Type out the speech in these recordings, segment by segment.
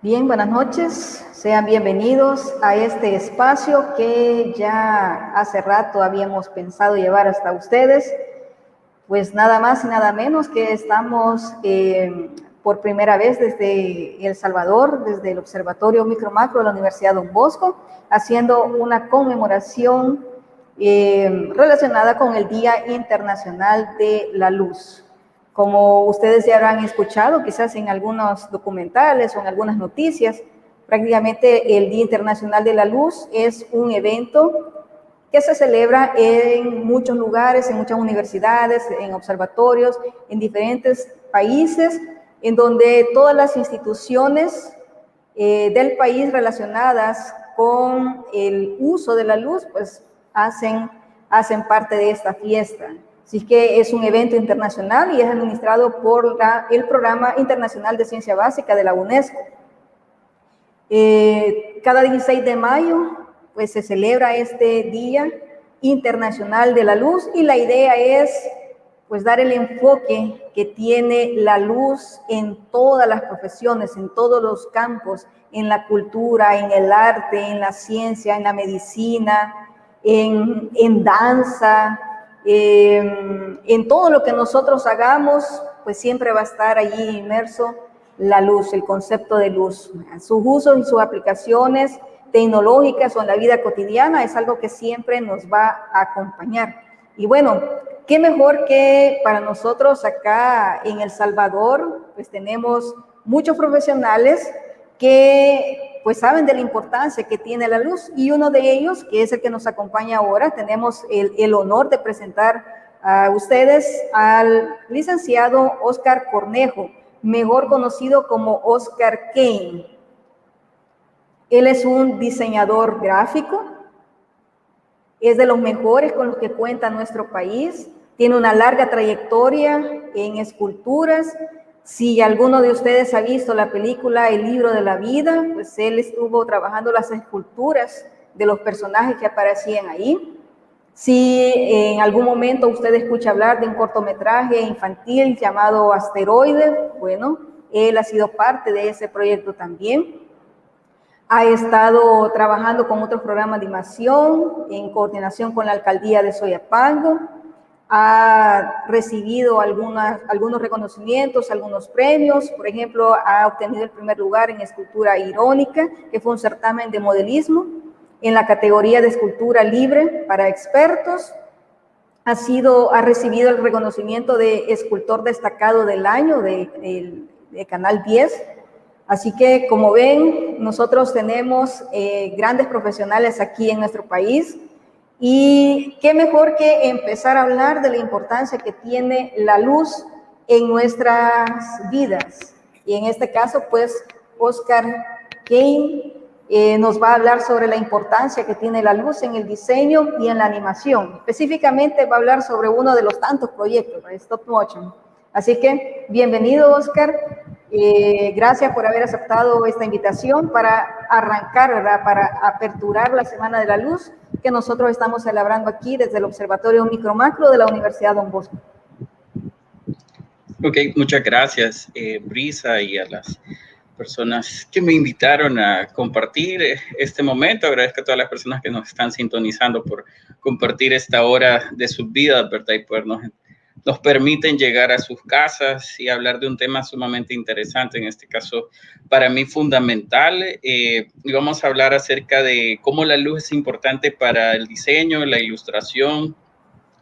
Bien, buenas noches. Sean bienvenidos a este espacio que ya hace rato habíamos pensado llevar hasta ustedes. Pues nada más y nada menos que estamos por primera vez desde El Salvador, desde el Observatorio Micro-Macro de la Universidad Don Bosco, haciendo una conmemoración relacionada con el Día Internacional de la Luz. Como ustedes ya habrán escuchado, quizás en algunos documentales o en algunas noticias, prácticamente el Día Internacional de la Luz es un evento que se celebra en muchos lugares, en muchas universidades, en observatorios, en diferentes países, en donde todas las instituciones del país relacionadas con el uso de la luz, pues hacen parte de esta fiesta. Así que es un evento internacional y es administrado por el Programa Internacional de Ciencia Básica de la UNESCO. Cada 16 de mayo, pues se celebra este Día Internacional de la Luz y la idea es, pues, dar el enfoque que tiene la luz en todas las profesiones, en todos los campos, en la cultura, en el arte, en la ciencia, en la medicina, en danza, en todo lo que nosotros hagamos, pues siempre va a estar allí inmerso la luz, el concepto de luz. Sus usos y sus aplicaciones tecnológicas o en la vida cotidiana es algo que siempre nos va a acompañar. Y bueno, qué mejor que para nosotros acá en El Salvador, pues tenemos muchos profesionales que pues saben de la importancia que tiene la luz, y uno de ellos, que es el que nos acompaña ahora, tenemos el honor de presentar a ustedes al licenciado Oscar Cornejo, mejor conocido como Oscar Kane. Él es un diseñador gráfico, es de los mejores con los que cuenta nuestro país, tiene una larga trayectoria en esculturas. Si alguno de ustedes ha visto la película El Libro de la Vida, pues él estuvo trabajando las esculturas de los personajes que aparecían ahí. Si en algún momento usted escucha hablar de un cortometraje infantil llamado Asteroide, bueno, él ha sido parte de ese proyecto también. Ha estado trabajando con otros programas de animación en coordinación con la alcaldía de Soyapango. Ha recibido algunos reconocimientos, algunos premios. Por ejemplo, ha obtenido el primer lugar en escultura irónica, que fue un certamen de modelismo, en la categoría de escultura libre para expertos. Ha recibido el reconocimiento de escultor destacado del año de Canal 10. Así que, como ven, nosotros tenemos grandes profesionales aquí en nuestro país. Y qué mejor que empezar a hablar de la importancia que tiene la luz en nuestras vidas. Y en este caso, pues, Oscar Kane nos va a hablar sobre la importancia que tiene la luz en el diseño y en la animación. Específicamente va a hablar sobre uno de los tantos proyectos, Stop Motion. Así que, bienvenido, Oscar. Gracias por haber aceptado esta invitación para arrancar, ¿verdad? Para aperturar la Semana de la Luz que nosotros estamos celebrando aquí desde el Observatorio Micro-Macro de la Universidad Don Bosco. Ok, muchas gracias, Brisa, y a las personas que me invitaron a compartir este momento. Agradezco a todas las personas que nos están sintonizando por compartir esta hora de sus vidas, ¿verdad? Y nos permiten llegar a sus casas y hablar de un tema sumamente interesante, en este caso para mí fundamental. Y vamos a hablar acerca de cómo la luz es importante para el diseño, la ilustración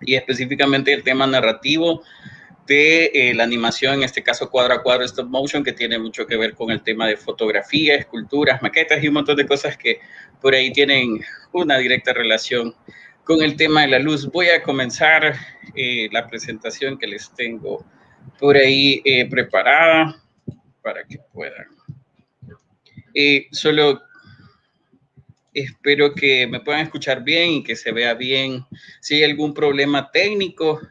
y específicamente el tema narrativo de la animación, en este caso cuadro a cuadro, stop motion, que tiene mucho que ver con el tema de fotografía, esculturas, maquetas y un montón de cosas que por ahí tienen una directa relación con el tema de la luz. Voy a comenzar la presentación que les tengo por ahí preparada para que puedan. Solo espero que me puedan escuchar bien y que se vea bien. Si hay algún problema técnico,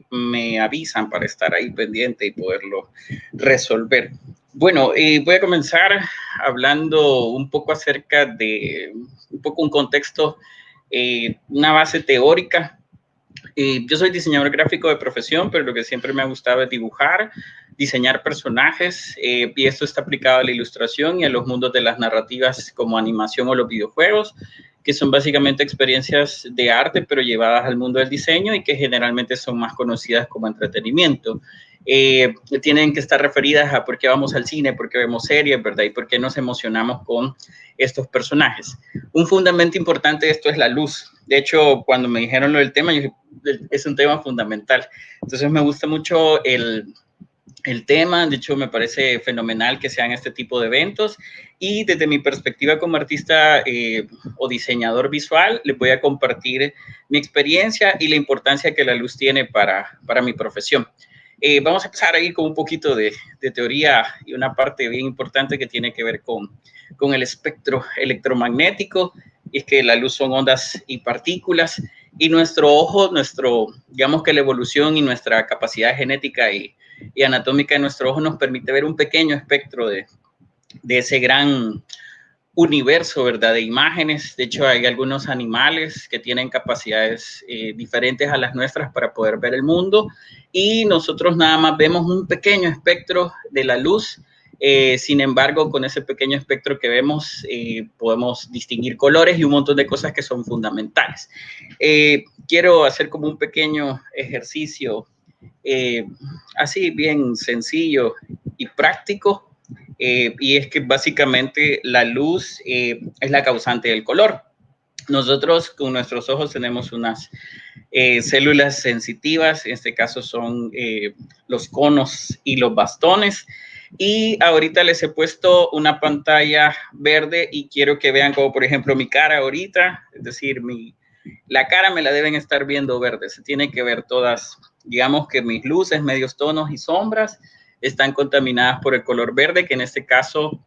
me avisan para estar ahí pendiente y poderlo resolver. Bueno, voy a comenzar hablando un poco acerca de un contexto, una base teórica Yo soy diseñador gráfico de profesión, pero lo que siempre me ha gustado es dibujar, diseñar personajes, y esto está aplicado a la ilustración y a los mundos de las narrativas como animación o los videojuegos, que son básicamente experiencias de arte, pero llevadas al mundo del diseño y que generalmente son más conocidas como entretenimiento. Tienen que estar referidas a por qué vamos al cine, por qué vemos series, ¿verdad? Y por qué nos emocionamos con estos personajes. Un fundamento importante de esto es la luz. De hecho, cuando me dijeron lo del tema, yo dije, es un tema fundamental. Entonces me gusta mucho el tema, de hecho me parece fenomenal que sean este tipo de eventos y desde mi perspectiva como artista o diseñador visual les voy a compartir mi experiencia y la importancia que la luz tiene para mi profesión. Vamos a empezar ahí con un poquito de teoría y una parte bien importante que tiene que ver con el espectro electromagnético, y es que la luz son ondas y partículas, y nuestro ojo, digamos que la evolución y nuestra capacidad genética y anatómica de nuestro ojo nos permite ver un pequeño espectro de ese gran universo, ¿verdad? De imágenes. De hecho, hay algunos animales que tienen capacidades diferentes a las nuestras para poder ver el mundo, y nosotros nada más vemos un pequeño espectro de la luz. Sin embargo, con ese pequeño espectro que vemos, podemos distinguir colores y un montón de cosas que son fundamentales. Quiero hacer como un pequeño ejercicio así bien sencillo y práctico, y es que básicamente la luz es la causante del color. Nosotros con nuestros ojos tenemos unas células sensitivas, en este caso son los conos y los bastones, y ahorita les he puesto una pantalla verde y quiero que vean como por ejemplo mi cara ahorita, es decir, la cara me la deben estar viendo verde, se tiene que ver todas, digamos que mis luces, medios tonos y sombras están contaminadas por el color verde, que en este caso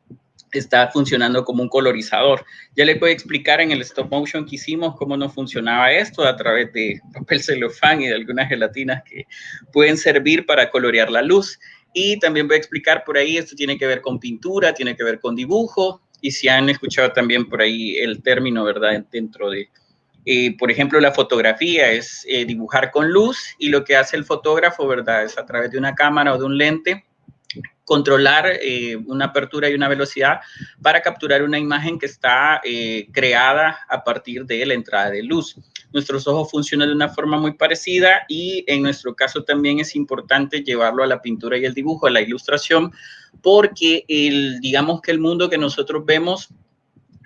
está funcionando como un colorizador. Ya les voy a explicar en el stop motion que hicimos cómo no funcionaba esto a través de papel celofán y de algunas gelatinas que pueden servir para colorear la luz. Y también voy a explicar por ahí, esto tiene que ver con pintura, tiene que ver con dibujo, y si han escuchado también por ahí el término, ¿verdad? Dentro de, por ejemplo, la fotografía es dibujar con luz, y lo que hace el fotógrafo, ¿verdad? Es a través de una cámara o de un lente controlar una apertura y una velocidad para capturar una imagen que está creada a partir de la entrada de luz. Nuestros ojos funcionan de una forma muy parecida, y en nuestro caso también es importante llevarlo a la pintura y el dibujo, a la ilustración, porque digamos que el mundo que nosotros vemos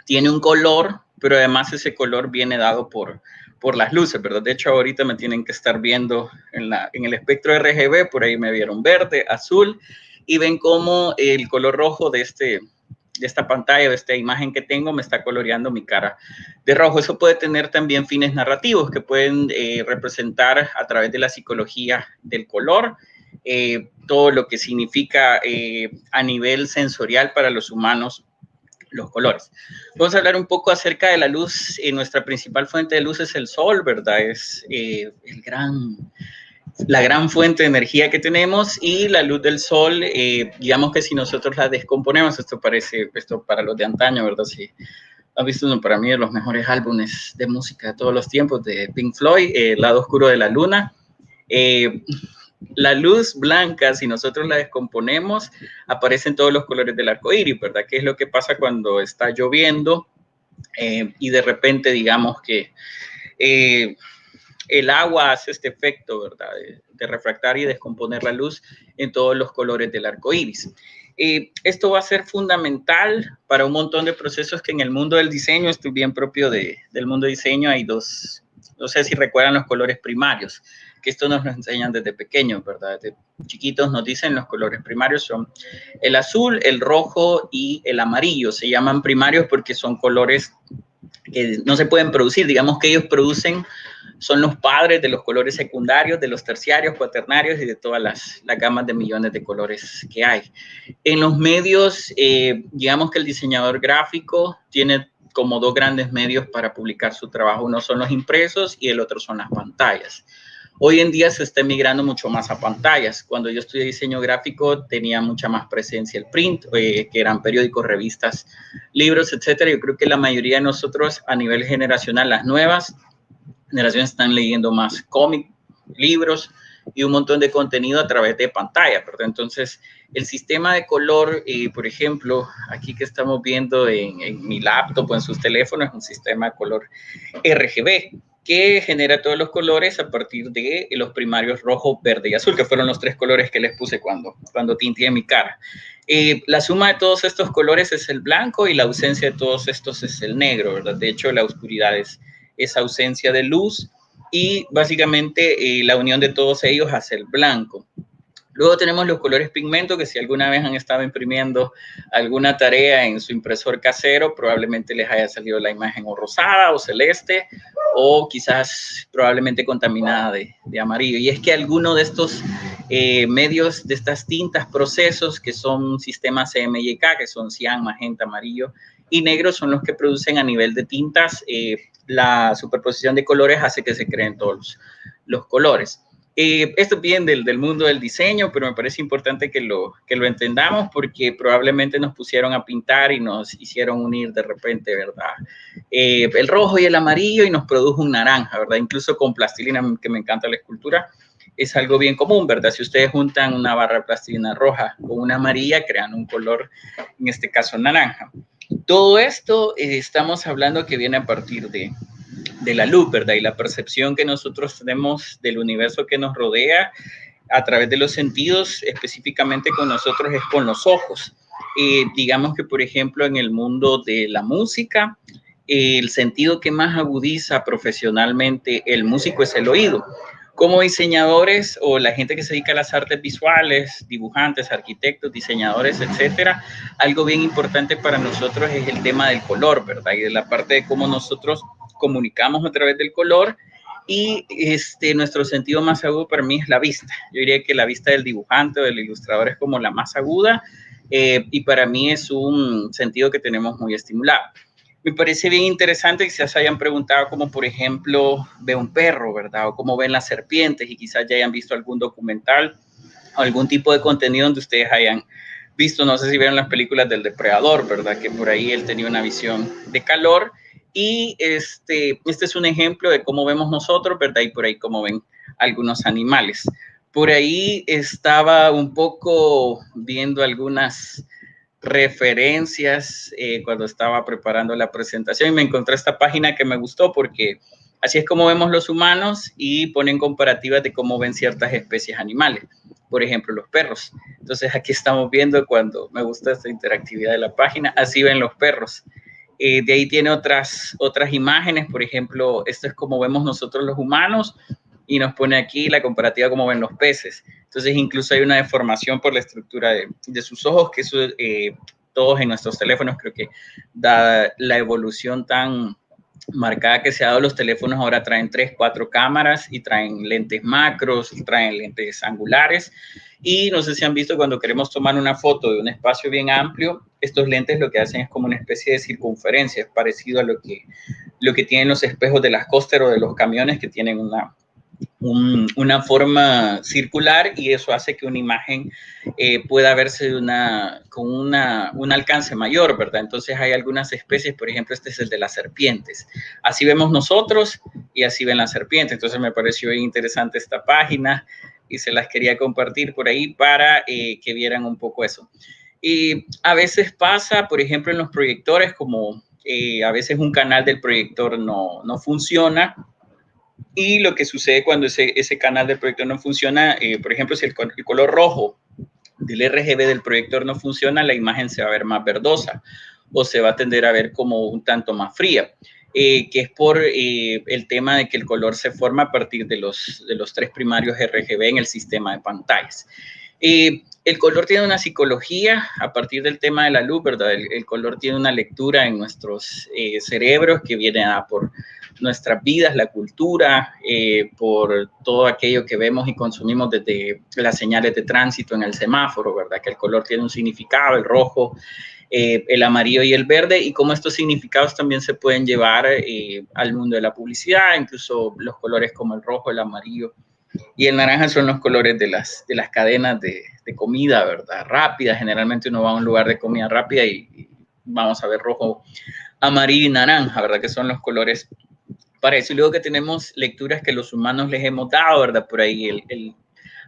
tiene un color, pero además ese color viene dado por las luces, ¿verdad? De hecho, ahorita me tienen que estar viendo en el espectro RGB, por ahí me vieron verde, azul, y ven cómo el color rojo de esta pantalla, de esta imagen que tengo, me está coloreando mi cara de rojo. Eso puede tener también fines narrativos que pueden representar a través de la psicología del color, todo lo que significa a nivel sensorial para los humanos los colores. Vamos a hablar un poco acerca de la luz. Nuestra principal fuente de luz es el sol, ¿verdad? Es la gran fuente de energía que tenemos, y la luz del sol, digamos que si nosotros la descomponemos, esto para los de antaño, ¿verdad? Sí. ¿Has visto uno para mí de los mejores álbumes de música de todos los tiempos, de Pink Floyd, El lado oscuro de la luna? La luz blanca, si nosotros la descomponemos, aparecen todos los colores del arco iris, ¿verdad? ¿Qué es lo que pasa cuando está lloviendo y de repente, digamos que el agua hace este efecto, ¿verdad? De refractar y descomponer la luz en todos los colores del arco iris. Esto va a ser fundamental para un montón de procesos que en el mundo del diseño, estoy bien propio del mundo del diseño, hay dos, no sé si recuerdan los colores primarios, que esto nos lo enseñan desde pequeños, ¿verdad? Desde chiquitos nos dicen los colores primarios son el azul, el rojo y el amarillo. Se llaman primarios porque son colores que no se pueden producir, digamos que ellos son los padres de los colores secundarios, de los terciarios, cuaternarios y de todas las gamas de millones de colores que hay. En los medios, digamos que el diseñador gráfico tiene como dos grandes medios para publicar su trabajo. Uno son los impresos y el otro son las pantallas. Hoy en día se está migrando mucho más a pantallas. Cuando yo estudié diseño gráfico tenía mucha más presencia el print, que eran periódicos, revistas, libros, etcétera. Yo creo que la mayoría de nosotros a nivel generacional, las nuevas, generaciones están leyendo más cómics, libros y un montón de contenido a través de pantalla, ¿verdad? Entonces, el sistema de color, por ejemplo, aquí que estamos viendo en mi laptop o en sus teléfonos, es un sistema de color RGB, que genera todos los colores a partir de los primarios rojo, verde y azul, que fueron los 3 colores que les puse cuando tinté mi cara. La suma de todos estos colores es el blanco y la ausencia de todos estos es el negro, ¿verdad? De hecho, la oscuridad es ausencia de luz y básicamente la unión de todos ellos hace el blanco. Luego tenemos los colores pigmento, que si alguna vez han estado imprimiendo alguna tarea en su impresor casero, probablemente les haya salido la imagen o rosada o celeste, o quizás probablemente contaminada de amarillo. Y es que alguno de estos medios, de estas tintas, procesos, que son sistemas CMYK, que son cian, magenta, amarillo y negro, son los que producen a nivel de tintas. La superposición de colores hace que se creen todos los colores. Esto viene del mundo del diseño, pero me parece importante que lo entendamos porque probablemente nos pusieron a pintar y nos hicieron unir de repente, ¿verdad? El rojo y el amarillo y nos produjo un naranja, ¿verdad? Incluso con plastilina, que me encanta la escultura, es algo bien común, ¿verdad? Si ustedes juntan una barra de plastilina roja con una amarilla, crean un color, en este caso naranja. Todo esto estamos hablando que viene a partir de la luz, ¿verdad? Y la percepción que nosotros tenemos del universo que nos rodea a través de los sentidos, específicamente con nosotros, es con los ojos. Digamos que, por ejemplo, en el mundo de la música, el sentido que más agudiza profesionalmente el músico es el oído. Como diseñadores o la gente que se dedica a las artes visuales, dibujantes, arquitectos, diseñadores, etcétera, algo bien importante para nosotros es el tema del color, ¿verdad? Y de la parte de cómo nosotros comunicamos a través del color. Y nuestro sentido más agudo para mí es la vista. Yo diría que la vista del dibujante o del ilustrador es como la más aguda, y para mí es un sentido que tenemos muy estimulado. Me parece bien interesante que se hayan preguntado cómo, por ejemplo, ve un perro, ¿verdad? O cómo ven las serpientes, y quizás ya hayan visto algún documental o algún tipo de contenido donde ustedes hayan visto, no sé si vieron las películas del Depredador, ¿verdad? Que por ahí él tenía una visión de calor. Y este es un ejemplo de cómo vemos nosotros, ¿verdad? Y por ahí cómo ven algunos animales. Por ahí estaba un poco viendo algunas referencias cuando estaba preparando la presentación y me encontré esta página que me gustó porque así es como vemos los humanos y ponen comparativas de cómo ven ciertas especies animales. Por ejemplo, los perros. Entonces aquí estamos viendo, cuando me gusta esta interactividad de la página, así ven los perros. De ahí tiene otras imágenes, por ejemplo, esto es como vemos nosotros los humanos y nos pone aquí la comparativa como ven los peces. Entonces incluso hay una deformación por la estructura de sus ojos, que eso todos en nuestros teléfonos creo que da la evolución tan marcada que se ha dado. Los teléfonos ahora traen 3, 4 cámaras y traen lentes macros, traen lentes angulares. Y no sé si han visto, cuando queremos tomar una foto de un espacio bien amplio, estos lentes lo que hacen es como una especie de circunferencia, es parecido a lo que tienen los espejos de las coaster o de los camiones, que tienen una forma circular, y eso hace que una imagen pueda verse con un alcance mayor, ¿verdad? Entonces hay algunas especies, por ejemplo, este es el de las serpientes. Así vemos nosotros y así ven las serpientes. Entonces me pareció interesante esta página y se las quería compartir por ahí para que vieran un poco eso. Y a veces pasa, por ejemplo, en los proyectores, como a veces un canal del proyector no funciona. Y lo que sucede cuando ese canal del proyector no funciona, por ejemplo, si el color rojo del RGB del proyector no funciona, la imagen se va a ver más verdosa o se va a tender a ver como un tanto más fría, que es por el tema de que el color se forma a partir de los 3 primarios RGB en el sistema de pantallas. El color tiene una psicología a partir del tema de la luz, ¿verdad? El color tiene una lectura en nuestros cerebros que viene por nuestras vidas, la cultura, por todo aquello que vemos y consumimos, desde las señales de tránsito en el semáforo, ¿verdad? Que el color tiene un significado, el rojo, el amarillo y el verde, y cómo estos significados también se pueden llevar al mundo de la publicidad. Incluso los colores como el rojo, el amarillo y el naranja son los colores de las cadenas de comida, ¿verdad? Rápida. Generalmente uno va a un lugar de comida rápida y vamos a ver rojo, amarillo y naranja, ¿verdad? Que son los colores para eso. Y luego que tenemos lecturas que los humanos les hemos dado, ¿verdad? Por ahí el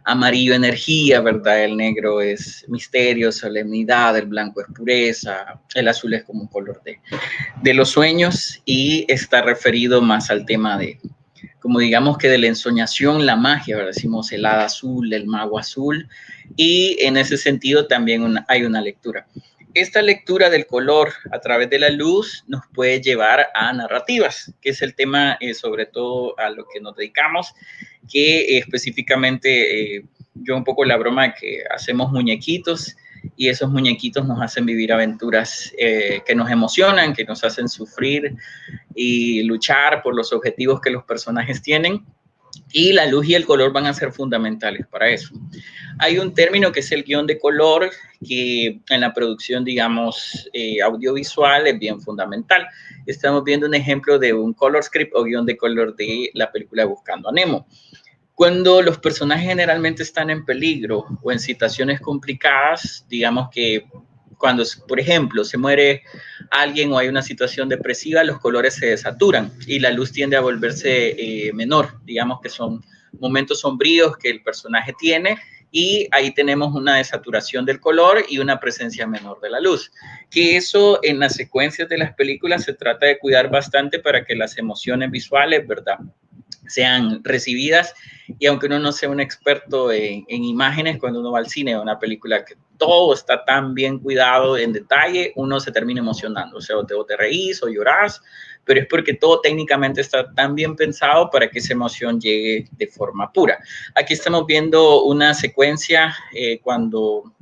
amarillo energía, ¿verdad? El negro es misterio, solemnidad, el blanco es pureza, el azul es como un color de los sueños y está referido más al tema de, como digamos que de la ensoñación, la magia, ¿verdad? Decimos el hada azul, el mago azul, y en ese sentido también hay una lectura. Esta lectura del color a través de la luz nos puede llevar a narrativas, que es el tema sobre todo a lo que nos dedicamos, que específicamente yo un poco la broma de que hacemos muñequitos y esos muñequitos nos hacen vivir aventuras que nos emocionan, que nos hacen sufrir y luchar por los objetivos que los personajes tienen. Y la luz y el color van a ser fundamentales para eso. Hay un término que es el guión de color, que en la producción, digamos, audiovisual es bien fundamental. Estamos viendo un ejemplo de un color script o guión de color de la película Buscando a Nemo. Cuando los personajes generalmente están en peligro o en situaciones complicadas, digamos que cuando, por ejemplo, se muere alguien o hay una situación depresiva, los colores se desaturan y la luz tiende a volverse menor. Digamos que son momentos sombríos que el personaje tiene y ahí tenemos una desaturación del color y una presencia menor de la luz. Que eso en las secuencias de las películas se trata de cuidar bastante para que las emociones visuales, ¿verdad?, sean recibidas, y aunque uno no sea un experto en imágenes, cuando uno va al cine a una película que todo está tan bien cuidado en detalle, uno se termina emocionando, o sea, o te reís o llorás, pero es porque todo técnicamente está tan bien pensado para que esa emoción llegue de forma pura. Aquí estamos viendo una secuencia cuando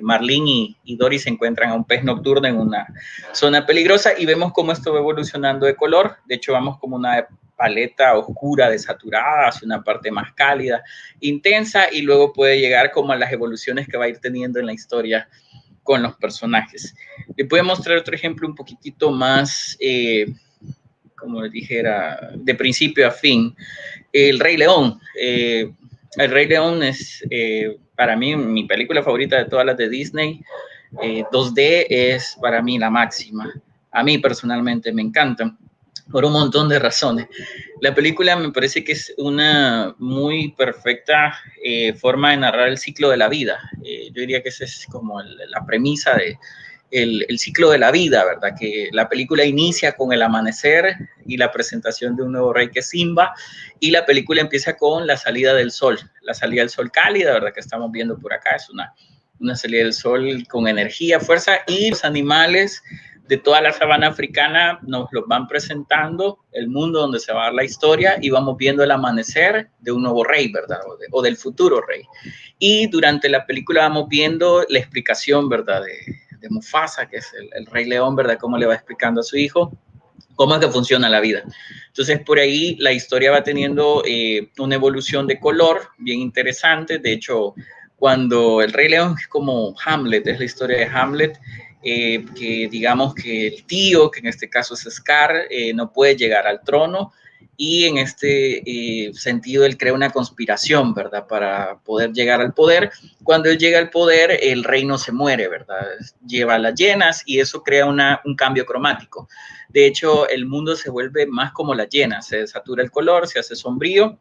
Marlene y Dory se encuentran a un pez nocturno en una zona peligrosa y vemos cómo esto va evolucionando de color. De hecho, vamos como una paleta oscura, desaturada, hacia una parte más cálida, intensa, y luego puede llegar como a las evoluciones que va a ir teniendo en la historia con los personajes. Les voy a mostrar otro ejemplo un poquitito más, como les dijera, de principio a fin. El Rey León. El Rey León es para mí mi película favorita de todas las de Disney. 2D es para mí la máxima. A mí personalmente me encanta por un montón de razones. La película me parece que es una muy perfecta forma de narrar el ciclo de la vida. Yo diría que esa es como la premisa de el ciclo de la vida, ¿verdad? Que la película inicia con el amanecer y la presentación de un nuevo rey que es Simba, y la película empieza con la salida del sol cálida, ¿verdad? Que estamos viendo por acá, es una salida del sol con energía, fuerza, y los animales de toda la sabana africana nos los van presentando, el mundo donde se va a dar la historia, y vamos viendo el amanecer de un nuevo rey, ¿verdad? O del futuro rey. Y durante la película vamos viendo la explicación, ¿verdad? De Mufasa, que es el Rey León, ¿verdad? Cómo le va explicando a su hijo cómo es que funciona la vida. Entonces, por ahí la historia va teniendo una evolución de color bien interesante. De hecho, cuando el Rey León es como Hamlet, es la historia de Hamlet, que digamos que el tío, que en este caso es Scar, no puede llegar al trono, y en este sentido él crea una conspiración, ¿verdad?, para poder llegar al poder. Cuando él llega al poder, el reino se muere, ¿verdad? Lleva las llenas y eso crea un cambio cromático. De hecho, el mundo se vuelve más como las llenas, se desatura el color, se hace sombrío,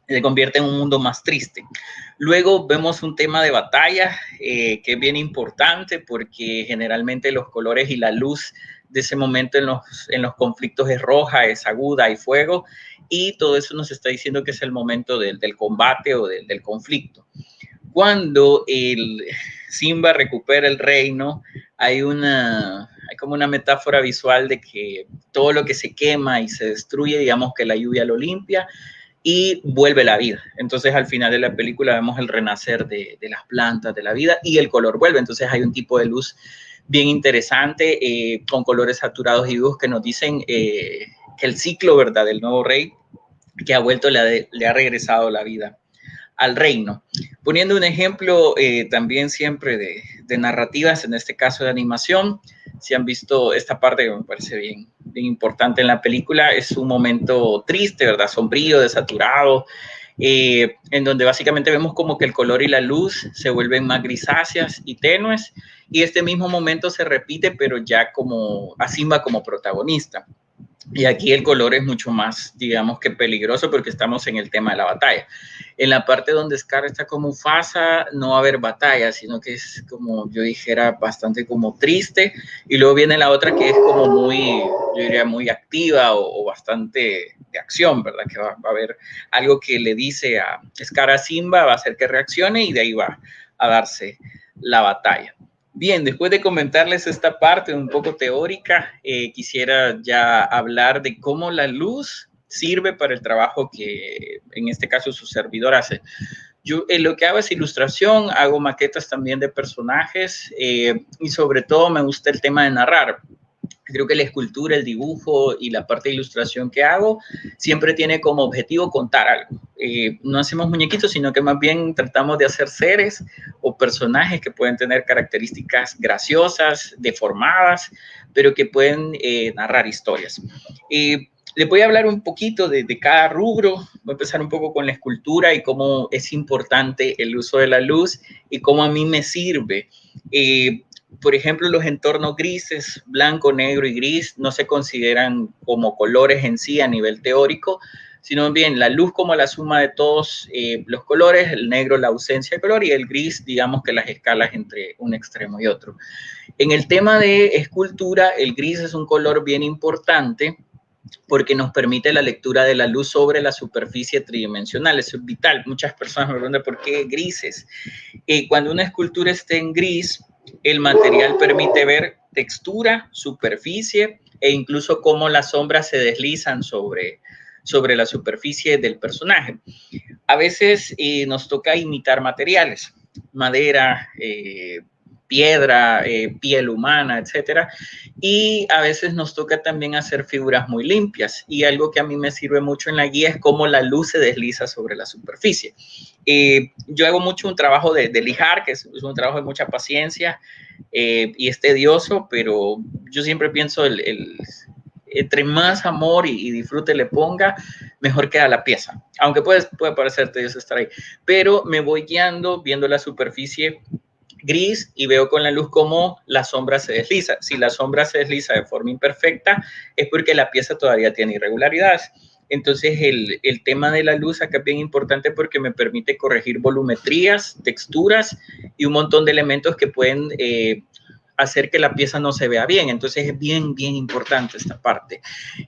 se convierte en un mundo más triste. Luego vemos un tema de batalla que es bien importante porque generalmente los colores y la luz de ese momento en los conflictos es roja, es aguda, hay fuego, y todo eso nos está diciendo que es el momento del combate o del conflicto. Cuando el Simba recupera el reino, hay como una metáfora visual de que todo lo que se quema y se destruye, digamos que la lluvia lo limpia y vuelve la vida. Entonces al final de la película vemos el renacer de las plantas, de la vida, y el color vuelve. Entonces hay un tipo de luz bien interesante con colores saturados y vivos que nos dicen que el ciclo, ¿verdad?, del nuevo rey que ha vuelto le ha regresado la vida al reino. Poniendo un ejemplo también siempre de narrativas, en este caso de animación, si han visto esta parte que me parece bien importante en la película, es un momento triste, ¿verdad?, sombrío, desaturado, en donde básicamente vemos como que el color y la luz se vuelven más grisáceas y tenues, y este mismo momento se repite, pero ya como a Simba como protagonista. Y aquí el color es mucho más, digamos que peligroso porque estamos en el tema de la batalla. En la parte donde Scar está como Mufasa no va a haber batalla, sino que es como yo dijera bastante como triste. Y luego viene la otra que es como muy, yo diría muy activa o bastante de acción, ¿verdad? Que va a haber algo que le dice a Scar a Simba, va a hacer que reaccione y de ahí va a darse la batalla. Bien, después de comentarles esta parte un poco teórica, quisiera ya hablar de cómo la luz sirve para el trabajo que en este caso su servidor hace. Yo lo que hago es ilustración, hago maquetas también de personajes y sobre todo me gusta el tema de narrar. Creo que la escultura, el dibujo y la parte de ilustración que hago siempre tiene como objetivo contar algo. No hacemos muñequitos, sino que más bien tratamos de hacer seres o personajes que pueden tener características graciosas, deformadas, pero que pueden narrar historias. Les voy a hablar un poquito de cada rubro. Voy a empezar un poco con la escultura y cómo es importante el uso de la luz y cómo a mí me sirve. Por ejemplo, los entornos grises, blanco, negro y gris, no se consideran como colores en sí a nivel teórico, sino bien la luz como la suma de todos los colores, el negro la ausencia de color y el gris, digamos que las escalas entre un extremo y otro. En el tema de escultura, el gris es un color bien importante porque nos permite la lectura de la luz sobre la superficie tridimensional. Eso es vital. Muchas personas me preguntan por qué grises. Cuando una escultura esté en gris, el material permite ver textura, superficie e incluso cómo las sombras se deslizan sobre la superficie del personaje. A veces nos toca imitar materiales, madera, piedra, piel humana, etcétera. Y a veces nos toca también hacer figuras muy limpias. Y algo que a mí me sirve mucho en la guía es cómo la luz se desliza sobre la superficie. Yo hago mucho un trabajo de lijar, que es un trabajo de mucha paciencia y es tedioso, pero yo siempre pienso entre más amor y disfrute le ponga, mejor queda la pieza. Aunque puede parecer tedioso estar ahí. Pero me voy guiando, viendo la superficie gris y veo con la luz cómo la sombra se desliza. Si la sombra se desliza de forma imperfecta es porque la pieza todavía tiene irregularidades. Entonces el tema de la luz acá es bien importante porque me permite corregir volumetrías, texturas y un montón de elementos que pueden hacer que la pieza no se vea bien. Entonces es bien, bien importante esta parte.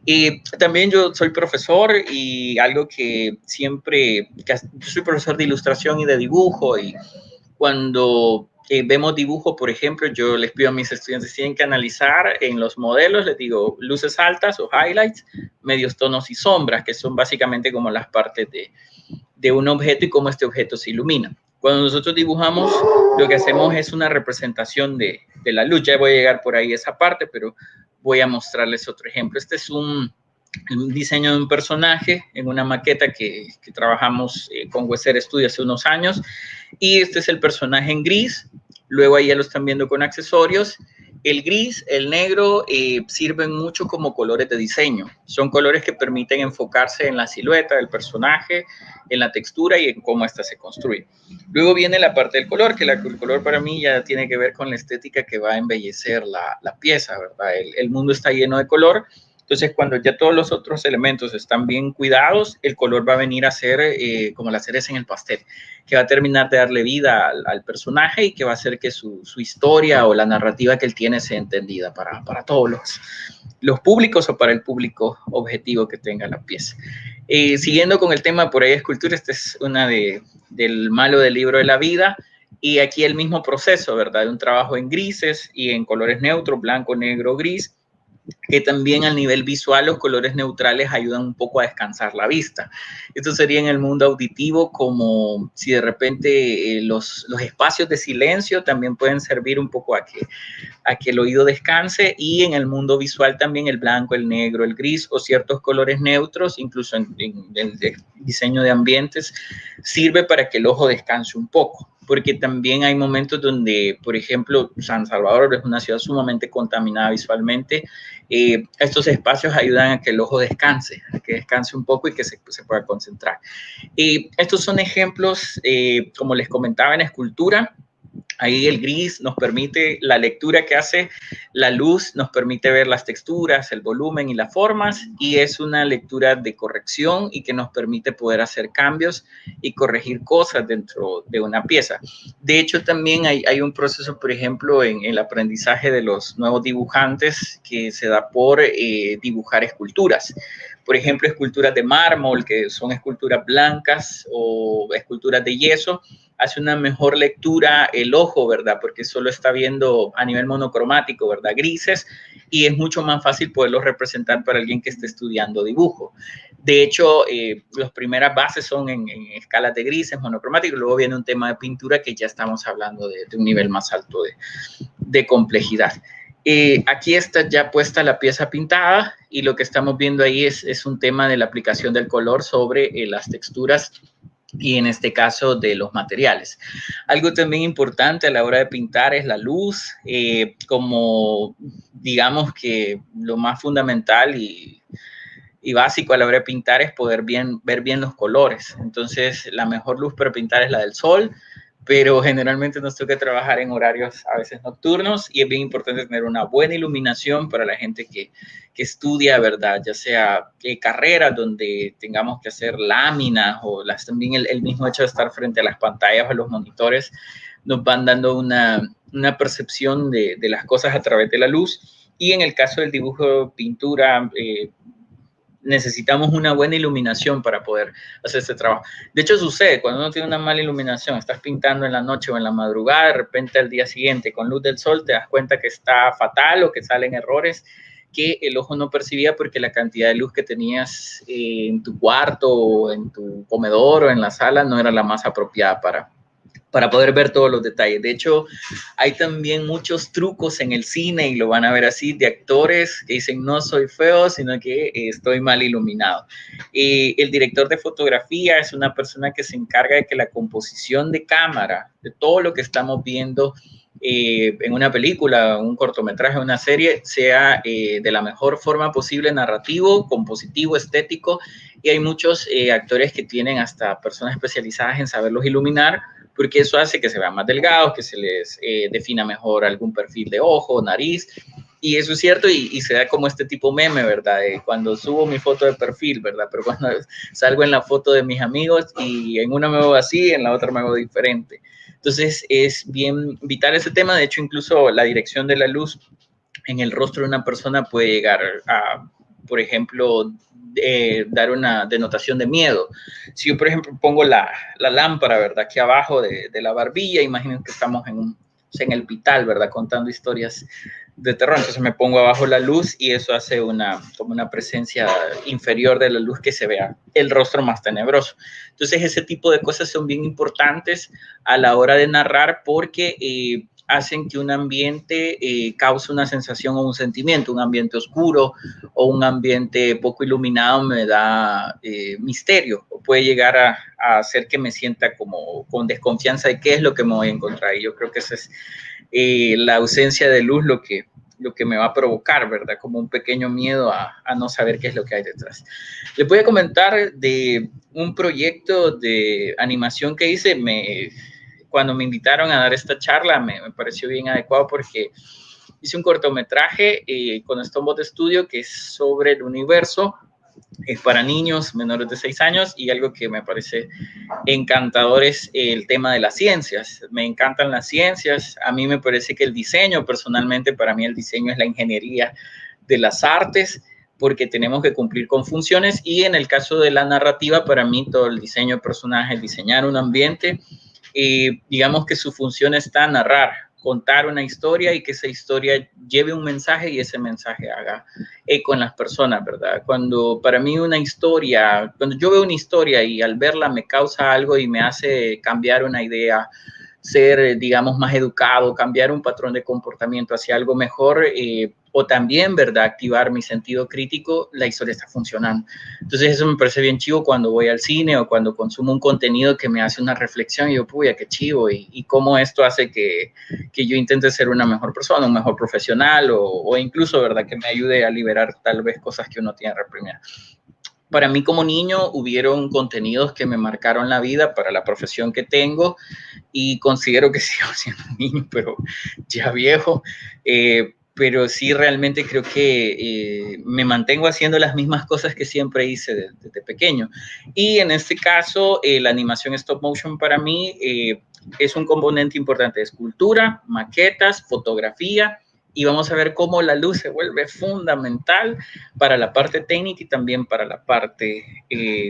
Y también yo soy profesor y algo que siempre, yo soy profesor de ilustración y de dibujo y cuando vemos dibujo, por ejemplo, yo les pido a mis estudiantes, tienen que analizar en los modelos, les digo luces altas o highlights, medios tonos y sombras, que son básicamente como las partes de un objeto y cómo este objeto se ilumina. Cuando nosotros dibujamos, lo que hacemos es una representación de la luz. Ya voy a llegar por ahí esa parte, pero voy a mostrarles otro ejemplo. Este es un diseño de un personaje en una maqueta que trabajamos con Weser Studio hace unos años. Y este es el personaje en gris. Luego ahí ya lo están viendo con accesorios. El gris, el negro sirven mucho como colores de diseño. Son colores que permiten enfocarse en la silueta del personaje, en la textura y en cómo ésta se construye. Luego viene la parte del color, que el color para mí ya tiene que ver con la estética que va a embellecer la pieza, ¿verdad? El mundo está lleno de color. Entonces, cuando ya todos los otros elementos están bien cuidados, el color va a venir a ser como la cereza en el pastel, que va a terminar de darle vida al personaje y que va a hacer que su historia o la narrativa que él tiene sea entendida para todos los públicos o para el público objetivo que tenga la pieza. Siguiendo con el tema por ahí de escultura, esta es una del malo del libro de la vida. Y aquí el mismo proceso, ¿verdad? De un trabajo en grises y en colores neutros, blanco, negro, gris, que también al nivel visual los colores neutrales ayudan un poco a descansar la vista. Esto sería en el mundo auditivo como si de repente los espacios de silencio también pueden servir un poco a que el oído descanse, y en el mundo visual también el blanco, el negro, el gris o ciertos colores neutros, incluso en el diseño de ambientes, sirve para que el ojo descanse un poco. Porque también hay momentos donde, por ejemplo, San Salvador es una ciudad sumamente contaminada visualmente. Estos espacios ayudan a que el ojo descanse, a que descanse un poco y que se pueda concentrar. Estos son ejemplos, como les comentaba, en escultura. Ahí el gris nos permite, la lectura que hace la luz nos permite ver las texturas, el volumen y las formas, y es una lectura de corrección y que nos permite poder hacer cambios y corregir cosas dentro de una pieza. De hecho, también hay un proceso, por ejemplo, en el aprendizaje de los nuevos dibujantes que se da por dibujar esculturas. Por ejemplo, esculturas de mármol, que son esculturas blancas, o esculturas de yeso, hace una mejor lectura el ojo, ¿verdad? Porque solo está viendo a nivel monocromático, ¿verdad? Grises, y es mucho más fácil poderlo representar para alguien que esté estudiando dibujo. De hecho, las primeras bases son en escalas de grises, monocromáticos, luego viene un tema de pintura que ya estamos hablando de un nivel más alto de complejidad. Aquí está ya puesta la pieza pintada y lo que estamos viendo ahí es un tema de la aplicación del color sobre las texturas y en este caso de los materiales. Algo también importante a la hora de pintar es la luz, como digamos que lo más fundamental y básico a la hora de pintar es poder ver bien los colores. Entonces, la mejor luz para pintar es la del sol, pero generalmente nos toca trabajar en horarios a veces nocturnos y es bien importante tener una buena iluminación para la gente que estudia, ¿verdad? Ya sea carreras donde tengamos que hacer láminas o también el mismo hecho de estar frente a las pantallas o a los monitores nos van dando una percepción de las cosas a través de la luz. Y en el caso del dibujo, pintura, necesitamos una buena iluminación para poder hacer este trabajo. De hecho, sucede, cuando uno tiene una mala iluminación, estás pintando en la noche o en la madrugada, de repente al día siguiente con luz del sol te das cuenta que está fatal o que salen errores que el ojo no percibía porque la cantidad de luz que tenías en tu cuarto o en tu comedor o en la sala no era la más apropiada para poder ver todos los detalles. De hecho, hay también muchos trucos en el cine, y lo van a ver así, de actores que dicen no soy feo, sino que estoy mal iluminado. El director de fotografía es una persona que se encarga de que la composición de cámara, de todo lo que estamos viendo en una película, un cortometraje, una serie, sea de la mejor forma posible, narrativo, compositivo, estético, y hay muchos actores que tienen hasta personas especializadas en saberlos iluminar, porque eso hace que se vean más delgados, que se les defina mejor algún perfil de ojo, nariz, y eso es cierto, y se da como este tipo meme, ¿verdad? Cuando subo mi foto de perfil, ¿verdad? Pero cuando salgo en la foto de mis amigos y en una me veo así, en la otra me veo diferente. Entonces es bien vital ese tema. De hecho, incluso la dirección de la luz en el rostro de una persona puede llegar a, por ejemplo, dar una denotación de miedo. Si yo, por ejemplo, pongo la lámpara, ¿verdad? Aquí abajo de la barbilla, imaginen que estamos en el hospital, ¿verdad? Contando historias de terror. Entonces me pongo abajo la luz y eso hace como una presencia inferior de la luz que se vea el rostro más tenebroso. Entonces ese tipo de cosas son bien importantes a la hora de narrar porque hacen que un ambiente cause una sensación o un sentimiento. Un ambiente oscuro o un ambiente poco iluminado me da misterio, o puede llegar a hacer que me sienta como con desconfianza de qué es lo que me voy a encontrar. Y yo creo que esa es la ausencia de luz lo que me va a provocar, ¿verdad? Como un pequeño miedo a no saber qué es lo que hay detrás. Les voy a comentar de un proyecto de animación que hice. Cuando me invitaron a dar esta charla me pareció bien adecuado porque hice un cortometraje con Stombot de Estudio que es sobre el universo. Es para niños menores de 6 años y algo que me parece encantador es el tema de las ciencias. Me encantan las ciencias. A mí me parece que el diseño, personalmente, para mí el diseño es la ingeniería de las artes, porque tenemos que cumplir con funciones, y en el caso de la narrativa, para mí todo el diseño de personajes, diseñar un ambiente, digamos que su función está narrar, contar una historia y que esa historia lleve un mensaje y ese mensaje haga eco en las personas, ¿verdad? Cuando para mí cuando yo veo una historia y al verla me causa algo y me hace cambiar una idea, ser, digamos, más educado, cambiar un patrón de comportamiento hacia algo mejor, o también, ¿verdad?, activar mi sentido crítico, la historia está funcionando. Entonces eso me parece bien chivo cuando voy al cine o cuando consumo un contenido que me hace una reflexión y yo, puya, qué chivo, y cómo esto hace que yo intente ser una mejor persona, un mejor profesional o incluso, ¿verdad?, que me ayude a liberar tal vez cosas que uno tiene reprimidas. para mí como niño hubieron contenidos que me marcaron la vida para la profesión que tengo y considero que sigo siendo un niño, pero ya viejo. Pero sí, realmente creo que me mantengo haciendo las mismas cosas que siempre hice desde pequeño. Y en este caso, la animación stop motion para mí es un componente importante de escultura, maquetas, fotografía, y vamos a ver cómo la luz se vuelve fundamental para la parte técnica y también para la parte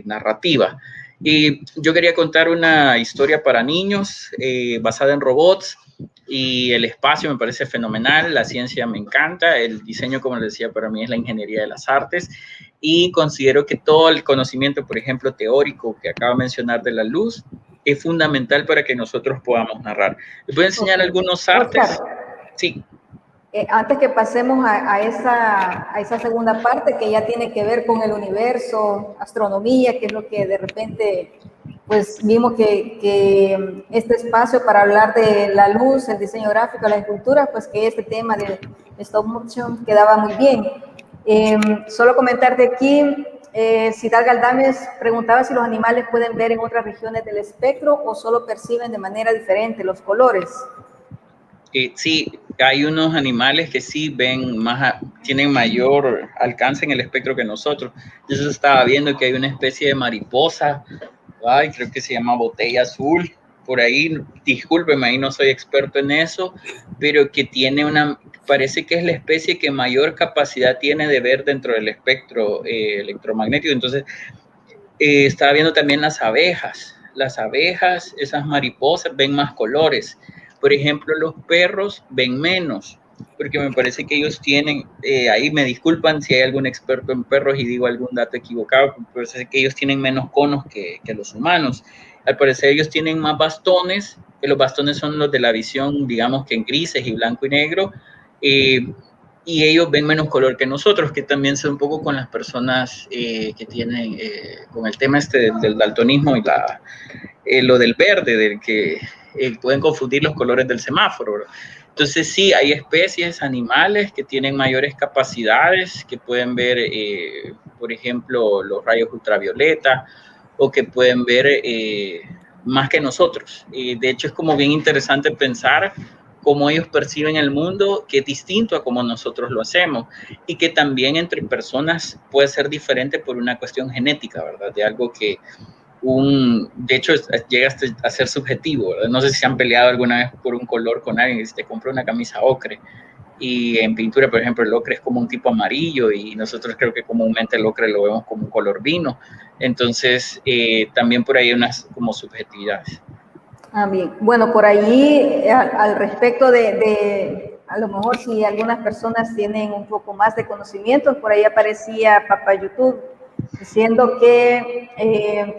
narrativa. Y yo quería contar una historia para niños basada en robots, y el espacio me parece fenomenal, la ciencia me encanta, el diseño, como les decía, para mí es la ingeniería de las artes, y considero que todo el conocimiento, por ejemplo, teórico que acabo de mencionar de la luz, es fundamental para que nosotros podamos narrar. Les voy a enseñar algunos artes. Oscar, sí. Antes que pasemos a esa segunda parte que ya tiene que ver con el universo, astronomía, que es lo que de repente pues vimos que este espacio para hablar de la luz, el diseño gráfico, la escultura, pues que este tema de stop motion quedaba muy bien. Solo comentarte aquí, Cidal Galdames preguntaba si los animales pueden ver en otras regiones del espectro o solo perciben de manera diferente los colores. Sí, hay unos animales que sí ven tienen mayor alcance en el espectro que nosotros. Yo estaba viendo que hay una especie de mariposa, creo que se llama botella azul, por ahí, discúlpeme, ahí no soy experto en eso, pero que parece que es la especie que mayor capacidad tiene de ver dentro del espectro electromagnético. Entonces, estaba viendo también las abejas, esas mariposas ven más colores. Por ejemplo, los perros ven menos, porque me parece que ellos tienen, ahí me disculpan si hay algún experto en perros y digo algún dato equivocado, pero parece que ellos tienen menos conos que los humanos. Al parecer ellos tienen más bastones, que los bastones son los de la visión, digamos que en grises y blanco y negro, y ellos ven menos color que nosotros, que también se un poco con las personas que tienen, con el tema del daltonismo y lo del verde, del que pueden confundir los colores del semáforo, ¿verdad? Entonces sí, hay especies animales que tienen mayores capacidades, que pueden ver, por ejemplo, los rayos ultravioleta, o que pueden ver más que nosotros. De hecho, es como bien interesante pensar cómo ellos perciben el mundo, que es distinto a cómo nosotros lo hacemos, y que también entre personas puede ser diferente por una cuestión genética, ¿verdad? De algo que de hecho, llega a ser subjetivo, ¿verdad? No sé si se han peleado alguna vez por un color con alguien, si te compra una camisa ocre, y en pintura, por ejemplo, el ocre es como un tipo amarillo, y nosotros creo que comúnmente el ocre lo vemos como un color vino. Entonces, también por ahí hay unas como subjetividades. Bien. Bueno, por ahí al respecto de a lo mejor si algunas personas tienen un poco más de conocimientos, por ahí aparecía Papá YouTube diciendo que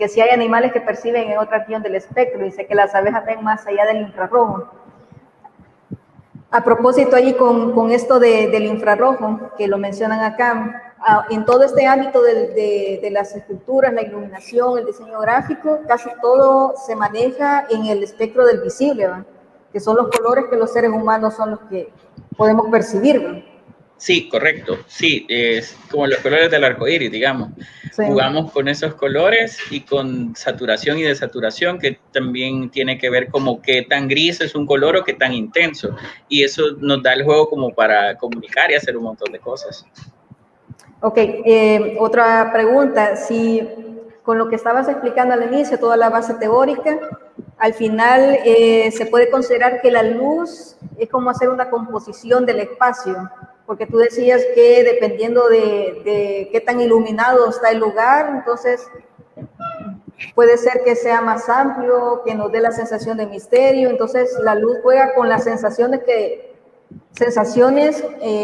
si hay animales que perciben en otra región del espectro, dice que las abejas ven más allá del infrarrojo. A propósito ahí con esto del infrarrojo, que lo mencionan acá, en todo este ámbito de las esculturas, la iluminación, el diseño gráfico, casi todo se maneja en el espectro del visible, ¿verdad? Que son los colores que los seres humanos son los que podemos percibir, ¿verdad? Sí, correcto. Sí, es como los colores del arco iris, digamos. Sí. Jugamos con esos colores y con saturación y desaturación, que también tiene que ver como qué tan gris es un color o qué tan intenso. Y eso nos da el juego como para comunicar y hacer un montón de cosas. Ok, otra pregunta. Si con lo que estabas explicando al inicio, toda la base teórica, al final se puede considerar que la luz es como hacer una composición del espacio, porque tú decías que dependiendo de qué tan iluminado está el lugar, entonces puede ser que sea más amplio, que nos dé la sensación de misterio. Entonces la luz juega con las sensaciones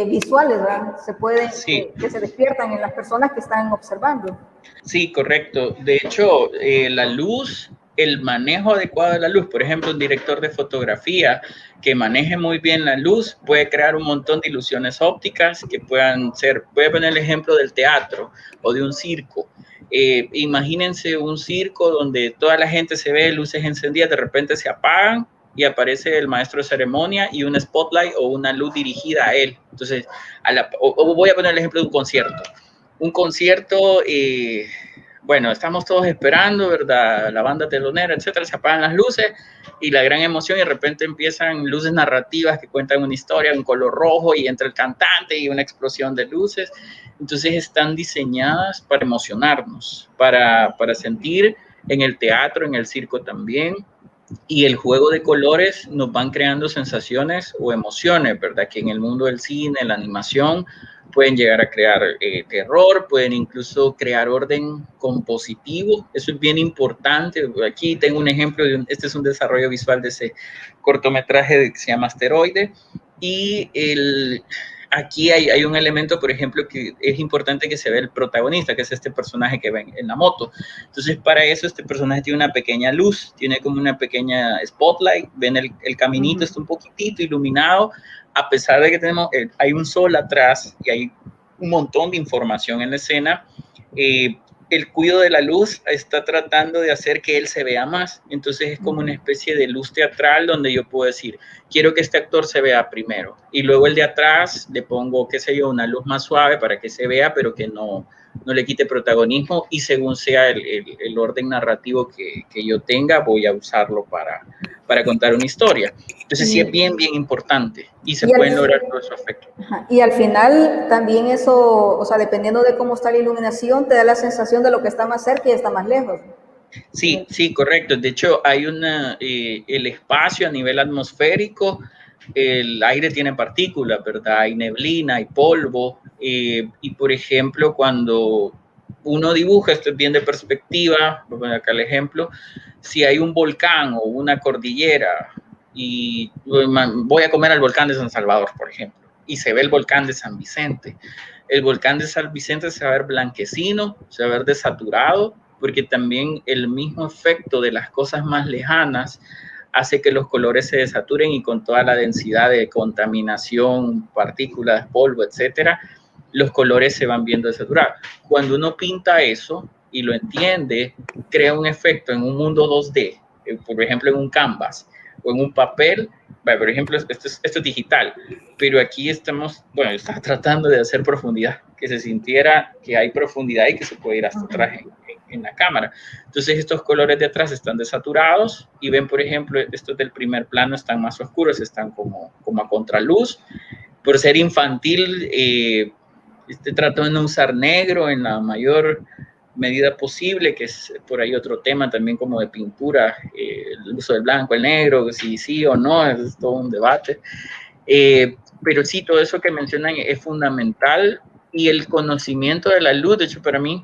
visuales, ¿verdad? Se pueden, sí, que se despiertan en las personas que están observando. Sí, correcto. De hecho, la luz, el manejo adecuado de la luz, por ejemplo, un director de fotografía que maneje muy bien la luz puede crear un montón de ilusiones ópticas que puedan ser, voy a poner el ejemplo del teatro o de un circo. Imagínense un circo donde toda la gente se ve luces encendidas, de repente se apagan y aparece el maestro de ceremonia y un spotlight o una luz dirigida a él. Entonces, o voy a poner el ejemplo de un concierto. Un concierto bueno, estamos todos esperando, ¿verdad? La banda telonera, etcétera, se apagan las luces y la gran emoción y de repente empiezan luces narrativas que cuentan una historia, un color rojo y entra el cantante y una explosión de luces. Entonces están diseñadas para emocionarnos, para sentir en el teatro, en el circo también. Y el juego de colores nos van creando sensaciones o emociones, ¿verdad? Que en el mundo del cine, la animación, pueden llegar a crear terror, pueden incluso crear orden compositivo. Eso es bien importante. Aquí tengo un ejemplo, este es un desarrollo visual de ese cortometraje que se llama Asteroide. Y aquí hay un elemento, por ejemplo, que es importante que se ve el protagonista, que es este personaje que ven en la moto. Entonces, para eso, este personaje tiene una pequeña luz, tiene como una pequeña spotlight, ven el caminito, está un poquitito iluminado, a pesar de que hay un sol atrás y hay un montón de información en la escena. El cuidado de la luz está tratando de hacer que él se vea más. Entonces es como una especie de luz teatral donde yo puedo decir, quiero que este actor se vea primero. Y luego el de atrás le pongo, qué sé yo, una luz más suave para que se vea, pero que no le quite protagonismo. Y según sea el orden narrativo que yo tenga, voy a usarlo para contar una historia. Entonces sí es bien, bien importante y se pueden lograr todos esos efectos. Y al final también eso, o sea, dependiendo de cómo está la iluminación, te da la sensación de lo que está más cerca y está más lejos. Sí, sí, correcto. De hecho, hay el espacio a nivel atmosférico, el aire tiene partículas, ¿verdad? Hay neblina, hay polvo. Y, por ejemplo, cuando uno dibuja, esto es bien de perspectiva, voy a poner acá el ejemplo, si hay un volcán o una cordillera y voy a comer al volcán de San Salvador, por ejemplo, y se ve el volcán de San Vicente. El volcán de San Vicente se va a ver blanquecino, se va a ver desaturado, porque también el mismo efecto de las cosas más lejanas hace que los colores se desaturen y con toda la densidad de contaminación, partículas, polvo, etcétera, los colores se van viendo desaturados. Cuando uno pinta eso y lo entiende, crea un efecto en un mundo 2D, por ejemplo en un canvas o en un papel. Por ejemplo, esto es digital, pero aquí estamos, bueno, está tratando de hacer profundidad, que se sintiera que hay profundidad y que se puede ir hasta atrás en la cámara. Entonces estos colores de atrás están desaturados y ven, por ejemplo, estos del primer plano están más oscuros, están como a contraluz. Por ser infantil, trato de no usar negro en la mayor medida posible, que es por ahí otro tema también como de pintura, el uso del blanco, el negro, si sí o no, es todo un debate. Pero sí, todo eso que mencionan es fundamental y el conocimiento de la luz, de hecho, para mí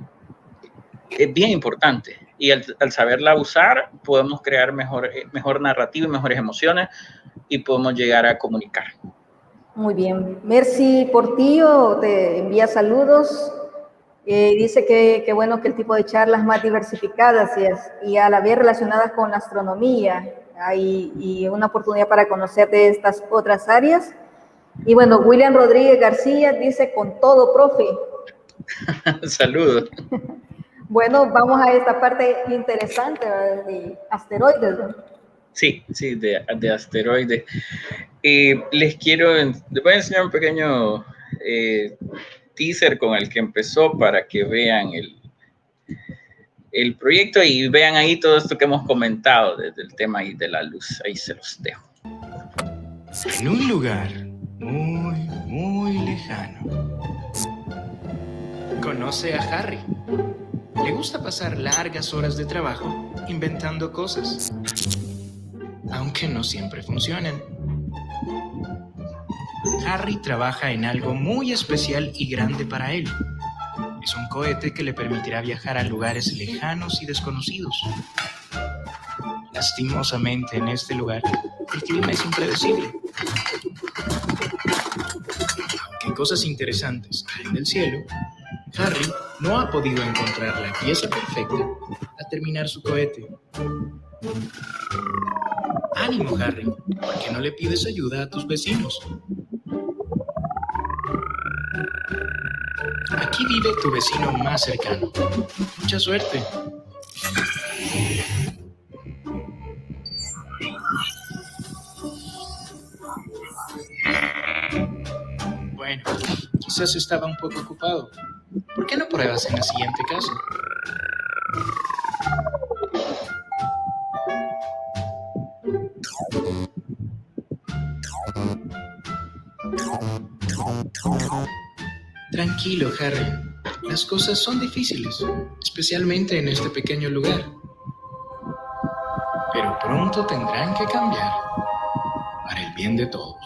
es bien importante. Y al saberla usar, podemos crear mejor narrativa y mejores emociones y podemos llegar a comunicar. Muy bien. Mercy Portillo te envía saludos. Dice que bueno que el tipo de charlas más diversificadas y a la vez relacionadas con la astronomía y una oportunidad para conocer de estas otras áreas. Y bueno, William Rodríguez García dice con todo, profe. Saludos. Bueno, vamos a esta parte interesante de asteroides, ¿no? Sí, de asteroides. Les voy a enseñar un pequeño teaser con el que empezó para que vean el proyecto y vean ahí todo esto que hemos comentado desde el tema ahí de la luz. Ahí se los dejo. En un lugar muy, muy lejano, conoce a Harry. Le gusta pasar largas horas de trabajo inventando cosas, aunque no siempre funcionan. Harry trabaja en algo muy especial y grande para él. Es un cohete que le permitirá viajar a lugares lejanos y desconocidos. Lastimosamente, en este lugar, el clima es impredecible. Aunque cosas interesantes caen del cielo, Harry no ha podido encontrar la pieza perfecta a terminar su cohete. ¡Ánimo, Harry! ¿Por qué no le pides ayuda a tus vecinos? Aquí vive tu vecino más cercano. ¡Mucha suerte! Bueno, quizás estaba un poco ocupado. ¿Por qué no pruebas en la siguiente casa? Tranquilo, Harry. Las cosas son difíciles, especialmente en este pequeño lugar. Pero pronto tendrán que cambiar para el bien de todos.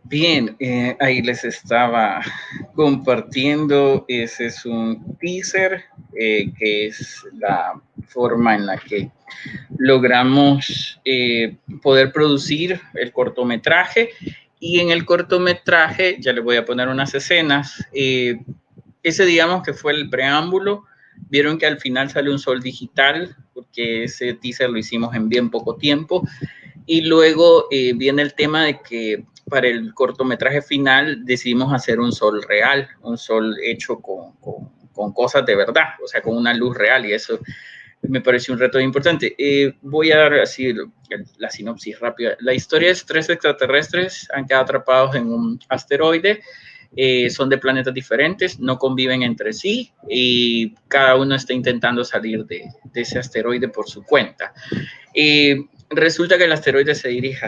Bien, ahí les estaba compartiendo. Ese es un teaser, que es la forma en la que logramos poder producir el cortometraje. Y en el cortometraje, ya les voy a poner unas escenas. Ese, digamos que fue el preámbulo. Vieron que al final sale un sol digital, porque ese teaser lo hicimos en bien poco tiempo. Y luego viene el tema de que para el cortometraje final decidimos hacer un sol real, un sol hecho con cosas de verdad, o sea, con una luz real, y eso me pareció un reto importante. Voy a dar así la sinopsis rápida. La historia es 3 extraterrestres han quedado atrapados en un asteroide. Son de planetas diferentes, no conviven entre sí y cada uno está intentando salir de ese asteroide por su cuenta. Resulta que el asteroide se dirige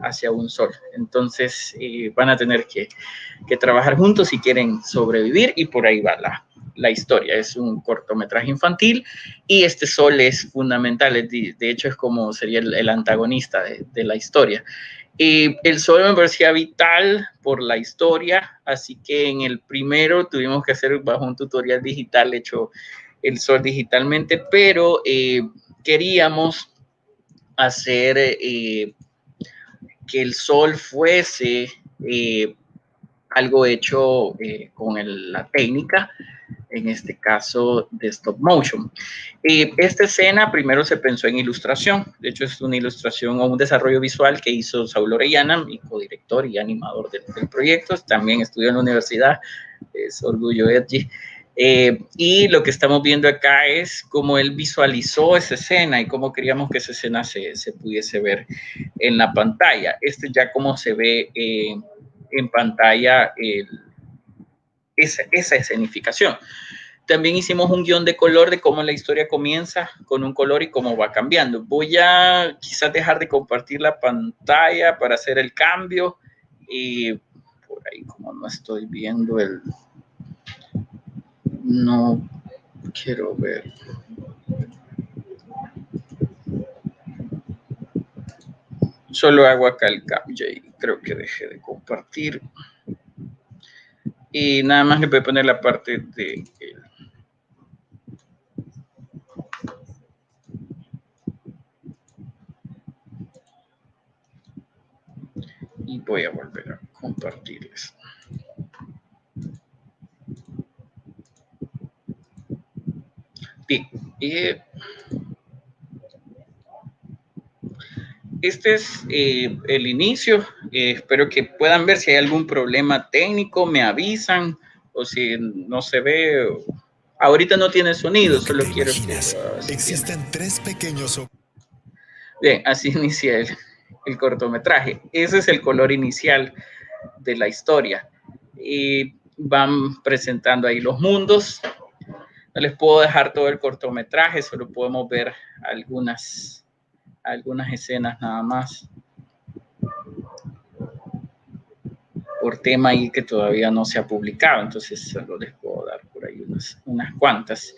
hacia un sol, entonces van a tener que trabajar juntos si quieren sobrevivir, y por ahí va la historia. Es un cortometraje infantil y este sol es fundamental, de hecho es como sería el antagonista de la historia. El sol me parecía vital por la historia, así que en el primero tuvimos que hacer bajo un tutorial digital hecho el sol digitalmente, pero queríamos hacer que el sol fuese algo hecho con la técnica, en este caso de stop motion. Esta escena primero se pensó en ilustración, de hecho es una ilustración o un desarrollo visual que hizo Saúl Orellana, mi codirector y animador del proyecto, también estudió en la universidad, es orgullo Edgy. Y lo que estamos viendo acá es cómo él visualizó esa escena y cómo queríamos que esa escena se pudiese ver en la pantalla. Ya como se ve en pantalla esa escenificación. También hicimos un guión de color de cómo la historia comienza con un color y cómo va cambiando. Voy a quizás dejar de compartir la pantalla para hacer el cambio. Y por ahí, como no estoy viendo no quiero ver. Solo hago acá el cambio y creo que dejé de compartir. Y nada más le voy a poner la parte de... y voy a volver a compartirles. Bien, este es el inicio. Espero que puedan ver. Si hay algún problema técnico, me avisan, o si no se ve. Ahorita no tiene sonido, solo quiero que... existen 3 pequeños... Bien, así inicia el cortometraje. Ese es el color inicial de la historia. Y van presentando ahí los mundos. No les puedo dejar todo el cortometraje, solo podemos ver algunas escenas nada más. Por tema ahí que todavía no se ha publicado, entonces solo les puedo dar por ahí unas cuantas.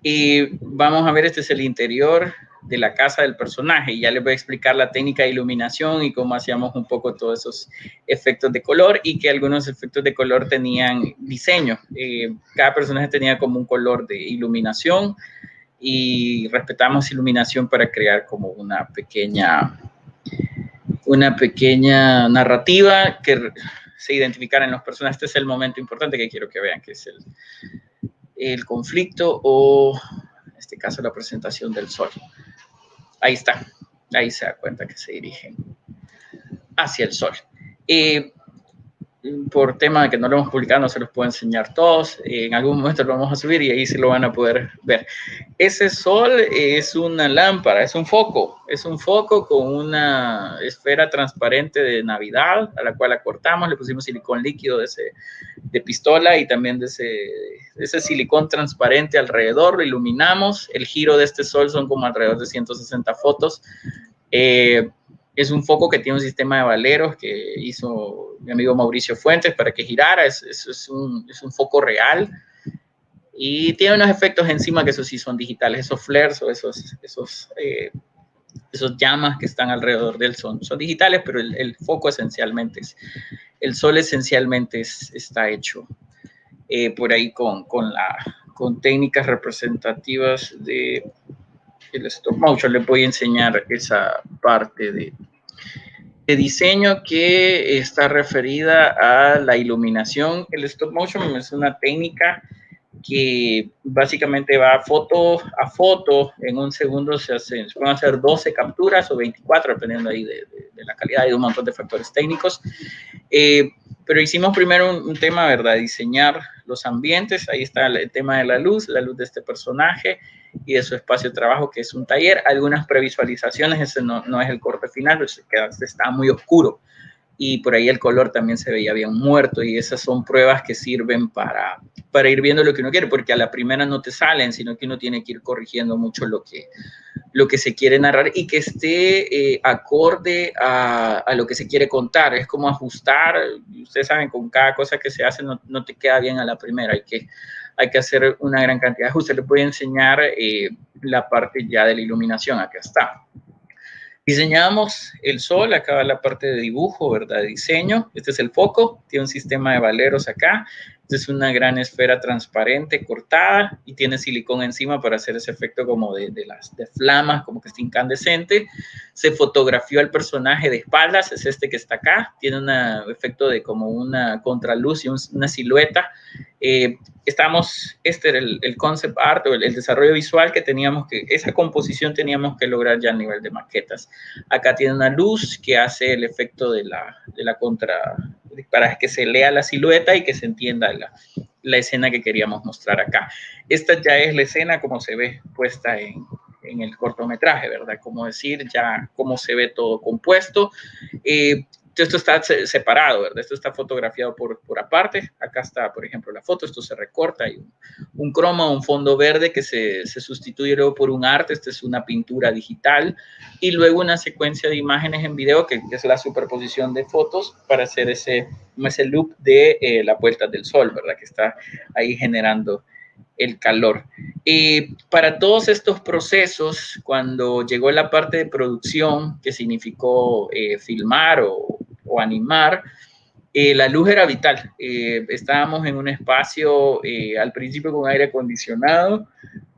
Y vamos a ver, este es el interior de la casa del personaje, y ya les voy a explicar la técnica de iluminación y cómo hacíamos un poco todos esos efectos de color, y que algunos efectos de color tenían diseño. Cada personaje tenía como un color de iluminación, y respetamos iluminación para crear como una pequeña narrativa que se identificara en los personajes. Este es el momento importante que quiero que vean, que es el conflicto, o en este caso la presentación del sol. Ahí está, ahí se da cuenta que se dirigen hacia el sol. Por tema de que no lo hemos publicado, no se los puedo enseñar todos. En algún momento lo vamos a subir y ahí sí lo van a poder ver. Ese sol es una lámpara, es un foco con una esfera transparente de Navidad, a la cual la cortamos, le pusimos silicón líquido de de pistola y también de ese silicón transparente alrededor, lo iluminamos. El giro de este sol son como alrededor de 160 fotos. Es un foco que tiene un sistema de valeros que hizo mi amigo Mauricio Fuentes para que girara. Es un foco real y tiene unos efectos encima que esos sí son digitales. Esos flares o esos llamas que están alrededor de él son digitales, pero el foco esencialmente el sol esencialmente está hecho por ahí con técnicas representativas de el stop motion. Les voy a enseñar esa parte de diseño que está referida a la iluminación. El stop motion es una técnica que básicamente va foto a foto. En un segundo se pueden hacer 12 capturas o 24, dependiendo ahí de la calidad y de un montón de factores técnicos. Pero hicimos primero un tema, ¿verdad? Diseñar los ambientes. Ahí está el tema de la luz de este personaje y de su espacio de trabajo, que es un taller. Algunas previsualizaciones, ese no es el corte final, pero está muy oscuro. Y por ahí el color también se veía bien muerto, y esas son pruebas que sirven para ir viendo lo que uno quiere, porque a la primera no te salen, sino que uno tiene que ir corrigiendo mucho lo que se quiere narrar y que esté acorde a lo que se quiere contar. Es como ajustar. Ustedes saben, con cada cosa que se hace no te queda bien a la primera, hay que hacer una gran cantidad de ajustes. Les voy a enseñar la parte ya de la iluminación. Acá está. Diseñamos el sol, acá va la parte de dibujo, ¿verdad? De diseño. Este es el foco, tiene un sistema de valeros acá. Esta es una gran esfera transparente cortada y tiene silicón encima para hacer ese efecto como de flamas, como que está incandescente. Se fotografió al personaje de espaldas, es este que está acá. Tiene un efecto de como una contraluz y una silueta. Este era el concept art o el desarrollo visual que esa composición teníamos que lograr ya a nivel de maquetas. Acá tiene una luz que hace el efecto de la contra, para que se lea la silueta y que se entienda la escena que queríamos mostrar acá. Esta ya es la escena como se ve puesta en el cortometraje, ¿verdad? Como decir, ya cómo se ve todo compuesto. Esto está separado, ¿verdad? Esto está fotografiado por aparte. Acá está, por ejemplo, la foto. Esto se recorta. Hay un croma, un fondo verde que se sustituye luego por un arte. Esta es una pintura digital. Y luego una secuencia de imágenes en video, que es la superposición de fotos para hacer ese loop de la puesta del sol, ¿verdad? Que está ahí generando el calor. Para todos estos procesos, cuando llegó la parte de producción, que significó filmar o animar, la luz era vital. Estábamos en un espacio al principio con aire acondicionado,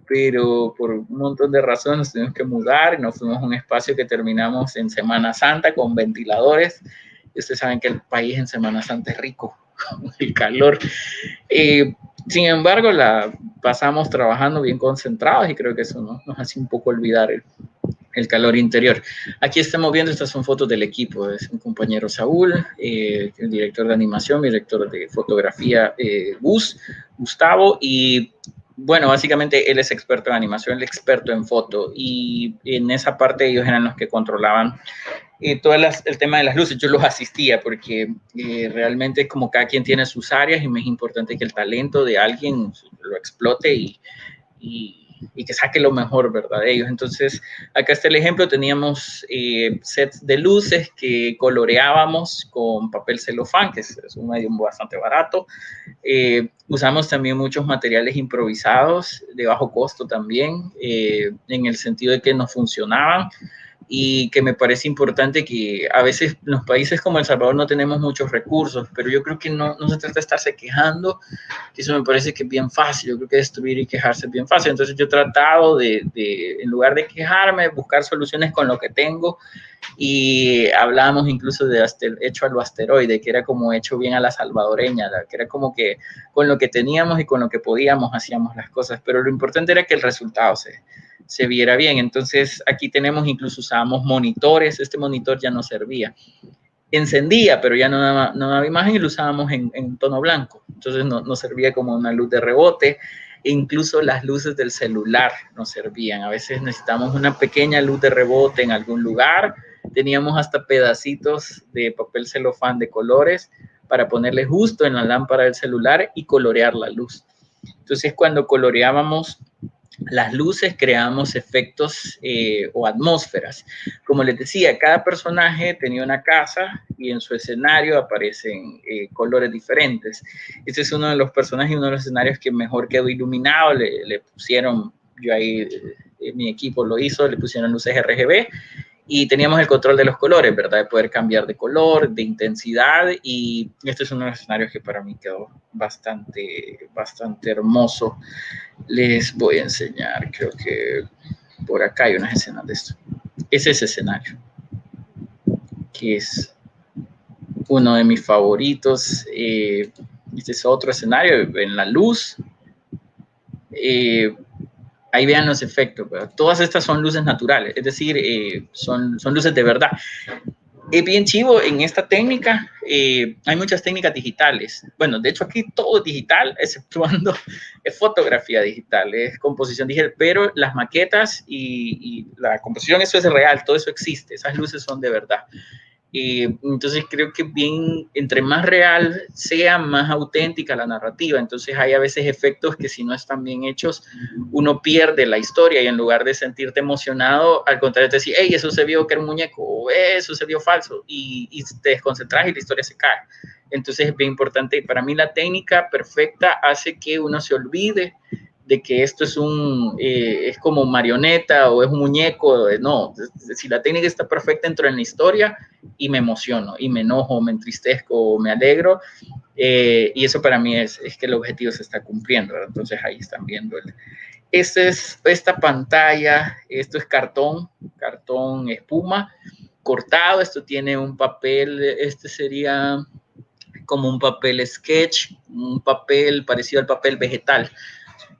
pero por un montón de razones nos tuvimos que mudar y nos fuimos a un espacio que terminamos en Semana Santa con ventiladores. Y ustedes saben que el país en Semana Santa es rico, el calor. Sin embargo, la pasamos trabajando bien concentrados y creo que eso nos hace un poco olvidar el calor interior. Aquí estamos viendo, estas son fotos del equipo. Es un compañero Saúl, el director de animación, mi director de fotografía, Gustavo, y bueno, básicamente él es experto en animación, el experto en foto, y en esa parte ellos eran los que controlaban todo el tema de las luces. Yo los asistía porque realmente como cada quien tiene sus áreas y me es importante que el talento de alguien lo explote y que saque lo mejor, ¿verdad? De ellos. Entonces, acá está el ejemplo. Teníamos sets de luces que coloreábamos con papel celofán, que es un medio bastante barato. Usamos también muchos materiales improvisados de bajo costo también, en el sentido de que nos funcionaban. Y que me parece importante que a veces en los países como El Salvador no tenemos muchos recursos, pero yo creo que no se trata de estarse quejando, que eso me parece que es bien fácil. Yo creo que destruir y quejarse es bien fácil. Entonces yo he tratado de en lugar de quejarme, buscar soluciones con lo que tengo, y hablábamos incluso de hecho a lo asteroide, que era como hecho bien a la salvadoreña, que era como que con lo que teníamos y con lo que podíamos hacíamos las cosas, pero lo importante era que el resultado se viera bien. Entonces aquí tenemos, incluso usábamos monitores. Este monitor ya no servía, encendía, pero ya no daba imagen, y lo usábamos en tono blanco, entonces no servía como una luz de rebote. E incluso las luces del celular no servían. A veces necesitamos una pequeña luz de rebote en algún lugar. Teníamos hasta pedacitos de papel celofán de colores para ponerle justo en la lámpara del celular y colorear la luz. Entonces, cuando coloreábamos las luces, creamos efectos o atmósferas. Como les decía, cada personaje tenía una casa y en su escenario aparecen colores diferentes. Este es uno de los personajes y uno de los escenarios que mejor quedó iluminado. Le pusieron, yo ahí, mi equipo lo hizo, le pusieron luces RGB. Y teníamos el control de los colores, ¿verdad? De poder cambiar de color, de intensidad. Y este es uno de los escenarios que para mí quedó bastante hermoso. Les voy a enseñar, creo que por acá hay unas escenas de esto. Es ese escenario, que es uno de mis favoritos. Este es otro escenario en la luz. Ahí vean los efectos, ¿verdad? Todas estas son luces naturales, es decir, son luces de verdad. Es bien chivo en esta técnica. Hay muchas técnicas digitales. Bueno, de hecho aquí todo es digital, exceptuando es fotografía digital, es composición digital, pero las maquetas y la composición, eso es real, todo eso existe, esas luces son de verdad. Entonces creo que entre más real sea, más auténtica la narrativa. Entonces hay a veces efectos que si no están bien hechos, uno pierde la historia y en lugar de sentirte emocionado, al contrario te decís, hey, eso se vio que era un muñeco, o eso se vio falso, y te desconcentras y la historia se cae. Entonces es bien importante, y para mí la técnica perfecta hace que uno se olvide de que esto es como marioneta o es un muñeco. No, si la técnica está perfecta, entro en la historia y me emociono, y me enojo, me entristezco, me alegro, y eso para mí es que el objetivo se está cumpliendo, ¿verdad? Entonces ahí están viendo esta pantalla, esto es cartón espuma, cortado, esto tiene un papel, este sería como un papel sketch, un papel parecido al papel vegetal.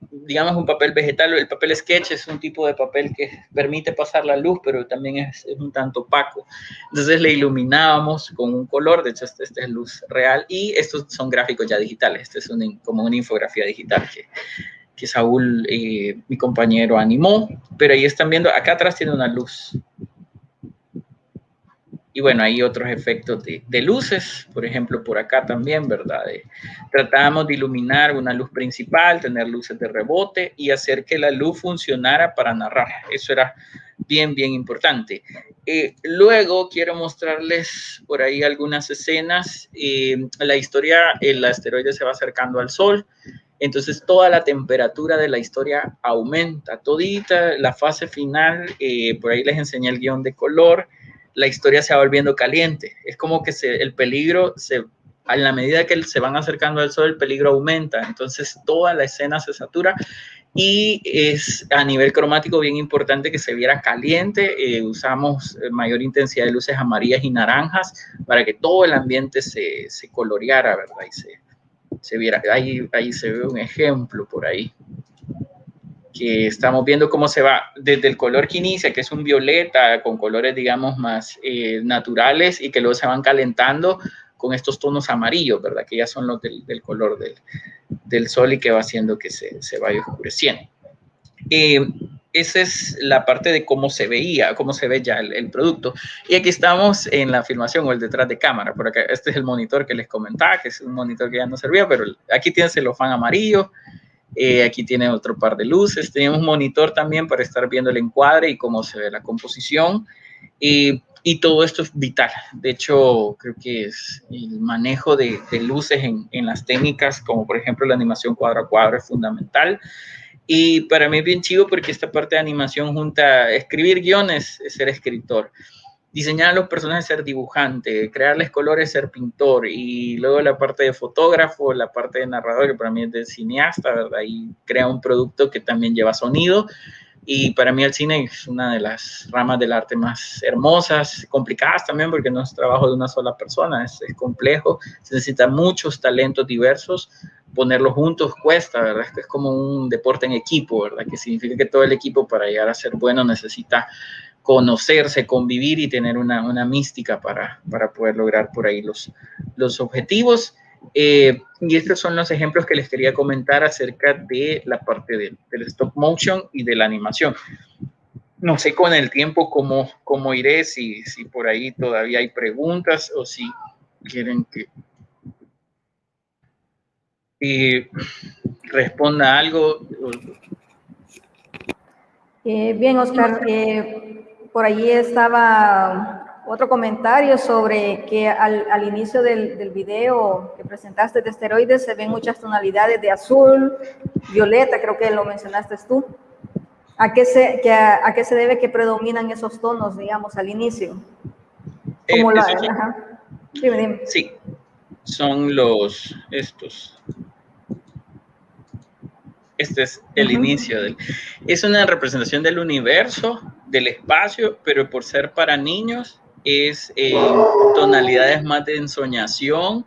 Digamos un papel vegetal. El papel sketch es un tipo de papel que permite pasar la luz, pero también es un tanto opaco. Entonces le iluminábamos con un color. De hecho, esta es luz real, y estos son gráficos ya digitales. Este es como una infografía digital que Saúl, mi compañero, animó. Pero ahí están viendo, acá atrás tiene una luz. Y bueno, hay otros efectos de luces, por ejemplo, por acá también, ¿verdad? Tratábamos de iluminar una luz principal, tener luces de rebote y hacer que la luz funcionara para narrar. Eso era bien importante. Luego quiero mostrarles por ahí algunas escenas. La historia, el asteroide se va acercando al Sol. Entonces toda la temperatura de la historia aumenta, todita la fase final. Por ahí les enseñé el guión de color. La historia se va volviendo caliente. Es como que el peligro, a la medida que se van acercando al Sol, el peligro aumenta. Entonces toda la escena se satura, y es a nivel cromático bien importante que se viera caliente. Usamos mayor intensidad de luces amarillas y naranjas para que todo el ambiente se coloreara, ¿verdad? Y se viera. Ahí se ve un ejemplo por ahí, que estamos viendo cómo se va desde el color que inicia, que es un violeta, con colores, digamos, más naturales, y que luego se van calentando con estos tonos amarillos, ¿verdad? Que ya son los del color del Sol, y que va haciendo que se vaya oscureciendo. Esa es la parte de cómo se veía, cómo se ve ya el producto. Y aquí estamos en la filmación, o el detrás de cámara. Por acá, este es el monitor que les comentaba, que es un monitor que ya no servía, pero aquí tiene celofán amarillo. Aquí tiene otro par de luces. Tenemos un monitor también para estar viendo el encuadre y cómo se ve la composición. Y todo esto es vital. De hecho, creo que es el manejo de luces en las técnicas, como por ejemplo la animación cuadro a cuadro, es fundamental. Y para mí es bien chido porque esta parte de animación junta escribir guiones, es ser escritor. Diseñar a los personajes, ser dibujante, crearles colores, ser pintor, y luego la parte de fotógrafo, la parte de narrador, que para mí es de cineasta, ¿verdad? Y crea un producto que también lleva sonido. Y para mí el cine es una de las ramas del arte más hermosas, complicadas también, porque no es trabajo de una sola persona, es complejo, se necesitan muchos talentos diversos. Ponerlos juntos cuesta, ¿verdad? Es como un deporte en equipo, ¿verdad? Que significa que todo el equipo, para llegar a ser bueno, necesita conocerse, convivir y tener una mística para poder lograr por ahí los objetivos. Y estos son los ejemplos que les quería comentar acerca de la parte del stop motion y de la animación. No sé con el tiempo cómo iré, si por ahí todavía hay preguntas, o si quieren que responda algo. Bien, Oscar, por allí estaba otro comentario sobre que al inicio del video que presentaste de esteroides se ven muchas tonalidades de azul, violeta, creo que lo mencionaste tú. ¿A qué se debe que predominan esos tonos, digamos, al inicio? Como dime. Sí, son estos. Este es el inicio es una representación del universo, del espacio, pero por ser para niños es tonalidades más de ensoñación,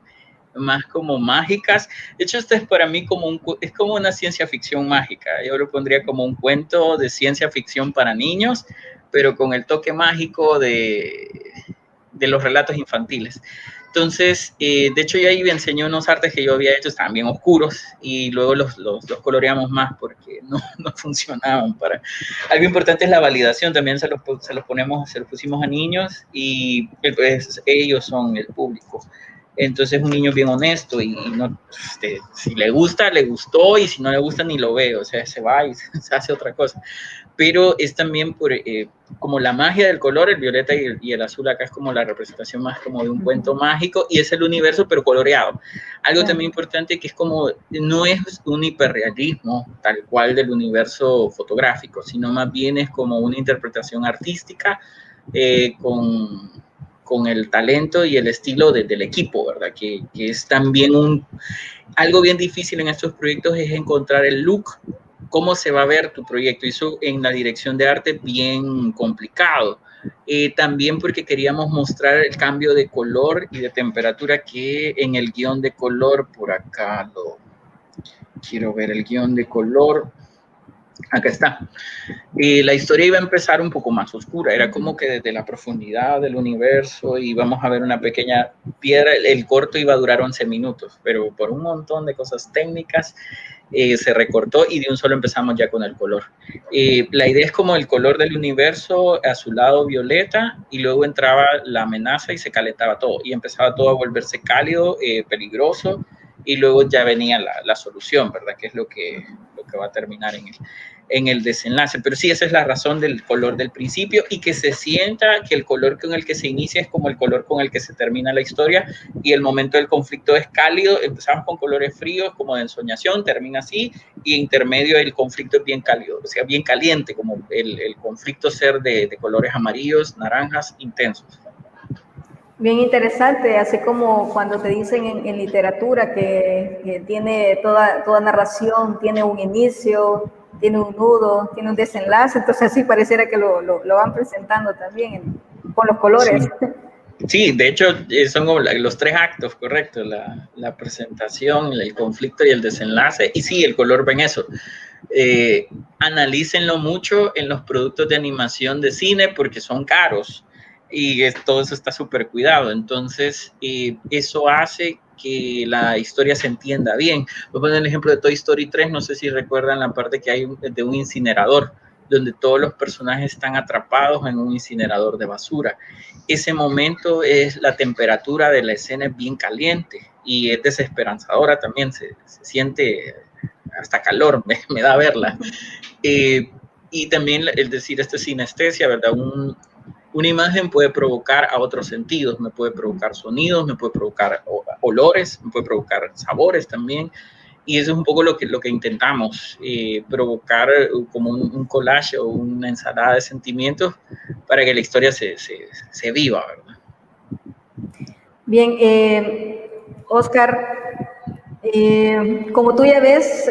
más como mágicas. De hecho, esto es para mí es como una ciencia ficción mágica. Yo lo pondría como un cuento de ciencia ficción para niños, pero con el toque mágico de los relatos infantiles. Entonces, de hecho, yo ahí me enseñó unos artes que yo había hecho, estaban bien oscuros, y luego los coloreamos más porque no funcionaban. Algo importante es la validación, también se los pusimos a niños, y pues, ellos son el público. Entonces, un niño bien honesto, y no, si le gusta, le gustó, y si no le gusta, ni lo ve, o sea, se va y se hace otra cosa. Pero es también como la magia del color, el violeta y el azul acá es como la representación más como de un cuento mágico, y es el universo pero coloreado. Algo también importante que es como, no es un hiperrealismo tal cual del universo fotográfico, sino más bien es como una interpretación artística con el talento y el estilo del equipo, ¿verdad? Que es también algo bien difícil en estos proyectos, es encontrar el look, cómo se va a ver tu proyecto. Eso en la dirección de arte bien complicado. También porque queríamos mostrar el cambio de color y de temperatura que en el guión de color, por acá quiero ver el guión de color. Acá está. La historia iba a empezar un poco más oscura, era como que desde la profundidad del universo íbamos a ver una pequeña piedra. El corto iba a durar 11 minutos, pero por un montón de cosas técnicas se recortó y de un solo empezamos ya con el color. La idea es como el color del universo azulado violeta, y luego entraba la amenaza y se calentaba todo y empezaba todo a volverse cálido, peligroso, y luego ya venía la solución, ¿verdad? Que es lo que va a terminar en el desenlace. Pero sí, esa es la razón del color del principio, y que se sienta que el color con el que se inicia es como el color con el que se termina la historia, y el momento del conflicto es cálido. Empezamos con colores fríos como de ensoñación, termina así, y intermedio el conflicto es bien cálido, o sea, bien caliente, como el conflicto ser de colores amarillos, naranjas, intensos. Bien interesante, así como cuando te dicen en literatura que tiene toda narración, tiene un inicio, tiene un nudo, tiene un desenlace, entonces así pareciera que lo van presentando también con los colores. Sí, de hecho son los 3 actos, correcto, la presentación, el conflicto y el desenlace, y sí, el color va en eso. Analícenlo mucho en los productos de animación de cine porque son caros, y todo eso está súper cuidado. Entonces, eso hace que la historia se entienda bien. Voy a poner el ejemplo de Toy Story 3, no sé si recuerdan la parte que hay de un incinerador, donde todos los personajes están atrapados en un incinerador de basura. Ese momento es la temperatura de la escena, es bien caliente y es desesperanzadora también, se siente hasta calor, me da verla. Y también el decir, esto es sinestesia, ¿verdad? Una imagen puede provocar a otros sentidos, me puede provocar sonidos, me puede provocar olores, me puede provocar sabores también, y eso es un poco lo que intentamos, provocar como un collage o una ensalada de sentimientos para que la historia se viva, ¿verdad? Bien, Oscar, como tú ya ves,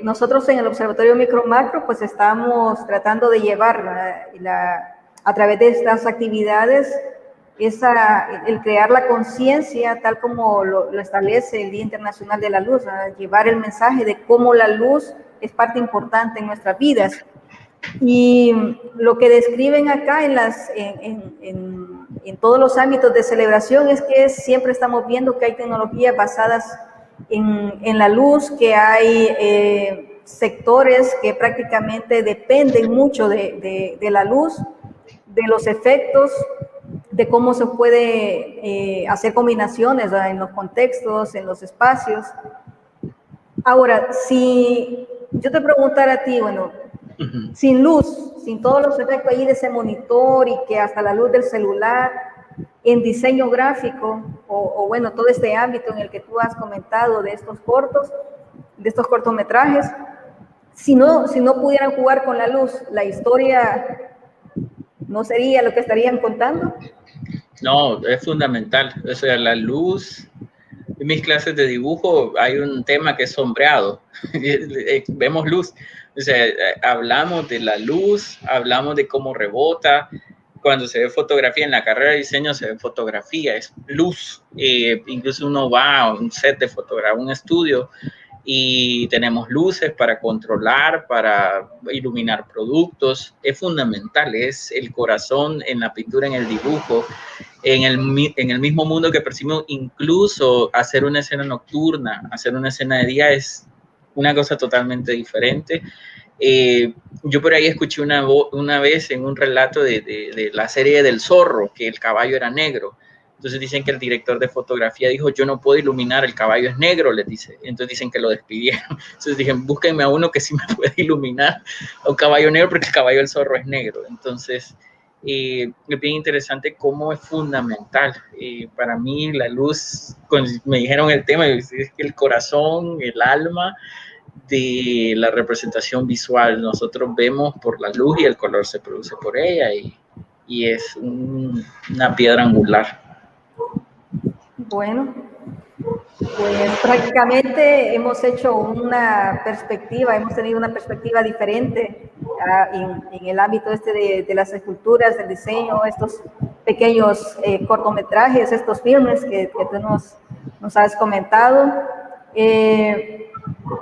nosotros en el Observatorio Micro Macro pues estamos tratando de llevar a través de estas actividades el crear la conciencia tal como lo establece el Día Internacional de la Luz, llevar el mensaje de cómo la luz es parte importante en nuestras vidas. Y lo que describen acá en todos los ámbitos de celebración es que siempre estamos viendo que hay tecnologías basadas en la luz, que hay sectores que prácticamente dependen mucho de la luz, de los efectos, de cómo se puede hacer combinaciones, ¿verdad?, en los contextos, en los espacios. Ahora, si yo te preguntara a ti, bueno, sin luz, sin todos los efectos ahí de ese monitor y que hasta la luz del celular, en diseño gráfico o bueno, todo este ámbito en el que tú has comentado de estos cortos, de estos cortometrajes, si no pudieran jugar con la luz, la historia no sería lo que estarían contando. No, es fundamental. O sea, la luz. En mis clases de dibujo hay un tema que es sombreado. Vemos luz. O sea, hablamos de la luz, hablamos de cómo rebota. Cuando se ve fotografía en la carrera de diseño, se ve fotografía, es luz. Incluso uno va a un set de fotografía, un estudio, y tenemos luces para controlar, para iluminar productos. Es fundamental, es el corazón en la pintura, en el dibujo, en el mismo mundo que percibimos. Incluso hacer una escena nocturna, hacer una escena de día es una cosa totalmente diferente. Yo por ahí escuché una vez en un relato de la serie del Zorro, que el caballo era negro. Entonces dicen que el director de fotografía dijo, yo no puedo iluminar, el caballo es negro, les dice. Entonces dicen que lo despidieron. Entonces dijeron, búsquenme a uno que sí me puede iluminar a un caballo negro, porque el caballo del Zorro es negro. Entonces, es bien interesante cómo es fundamental. Para mí la luz, cuando me dijeron el tema, es que el corazón, el alma de la representación visual. Nosotros vemos por la luz y el color se produce por ella y es una piedra angular. Bueno, pues prácticamente hemos hecho una perspectiva, hemos tenido una perspectiva diferente en el ámbito de las esculturas, del diseño, estos pequeños cortometrajes, estos filmes que tú nos has comentado.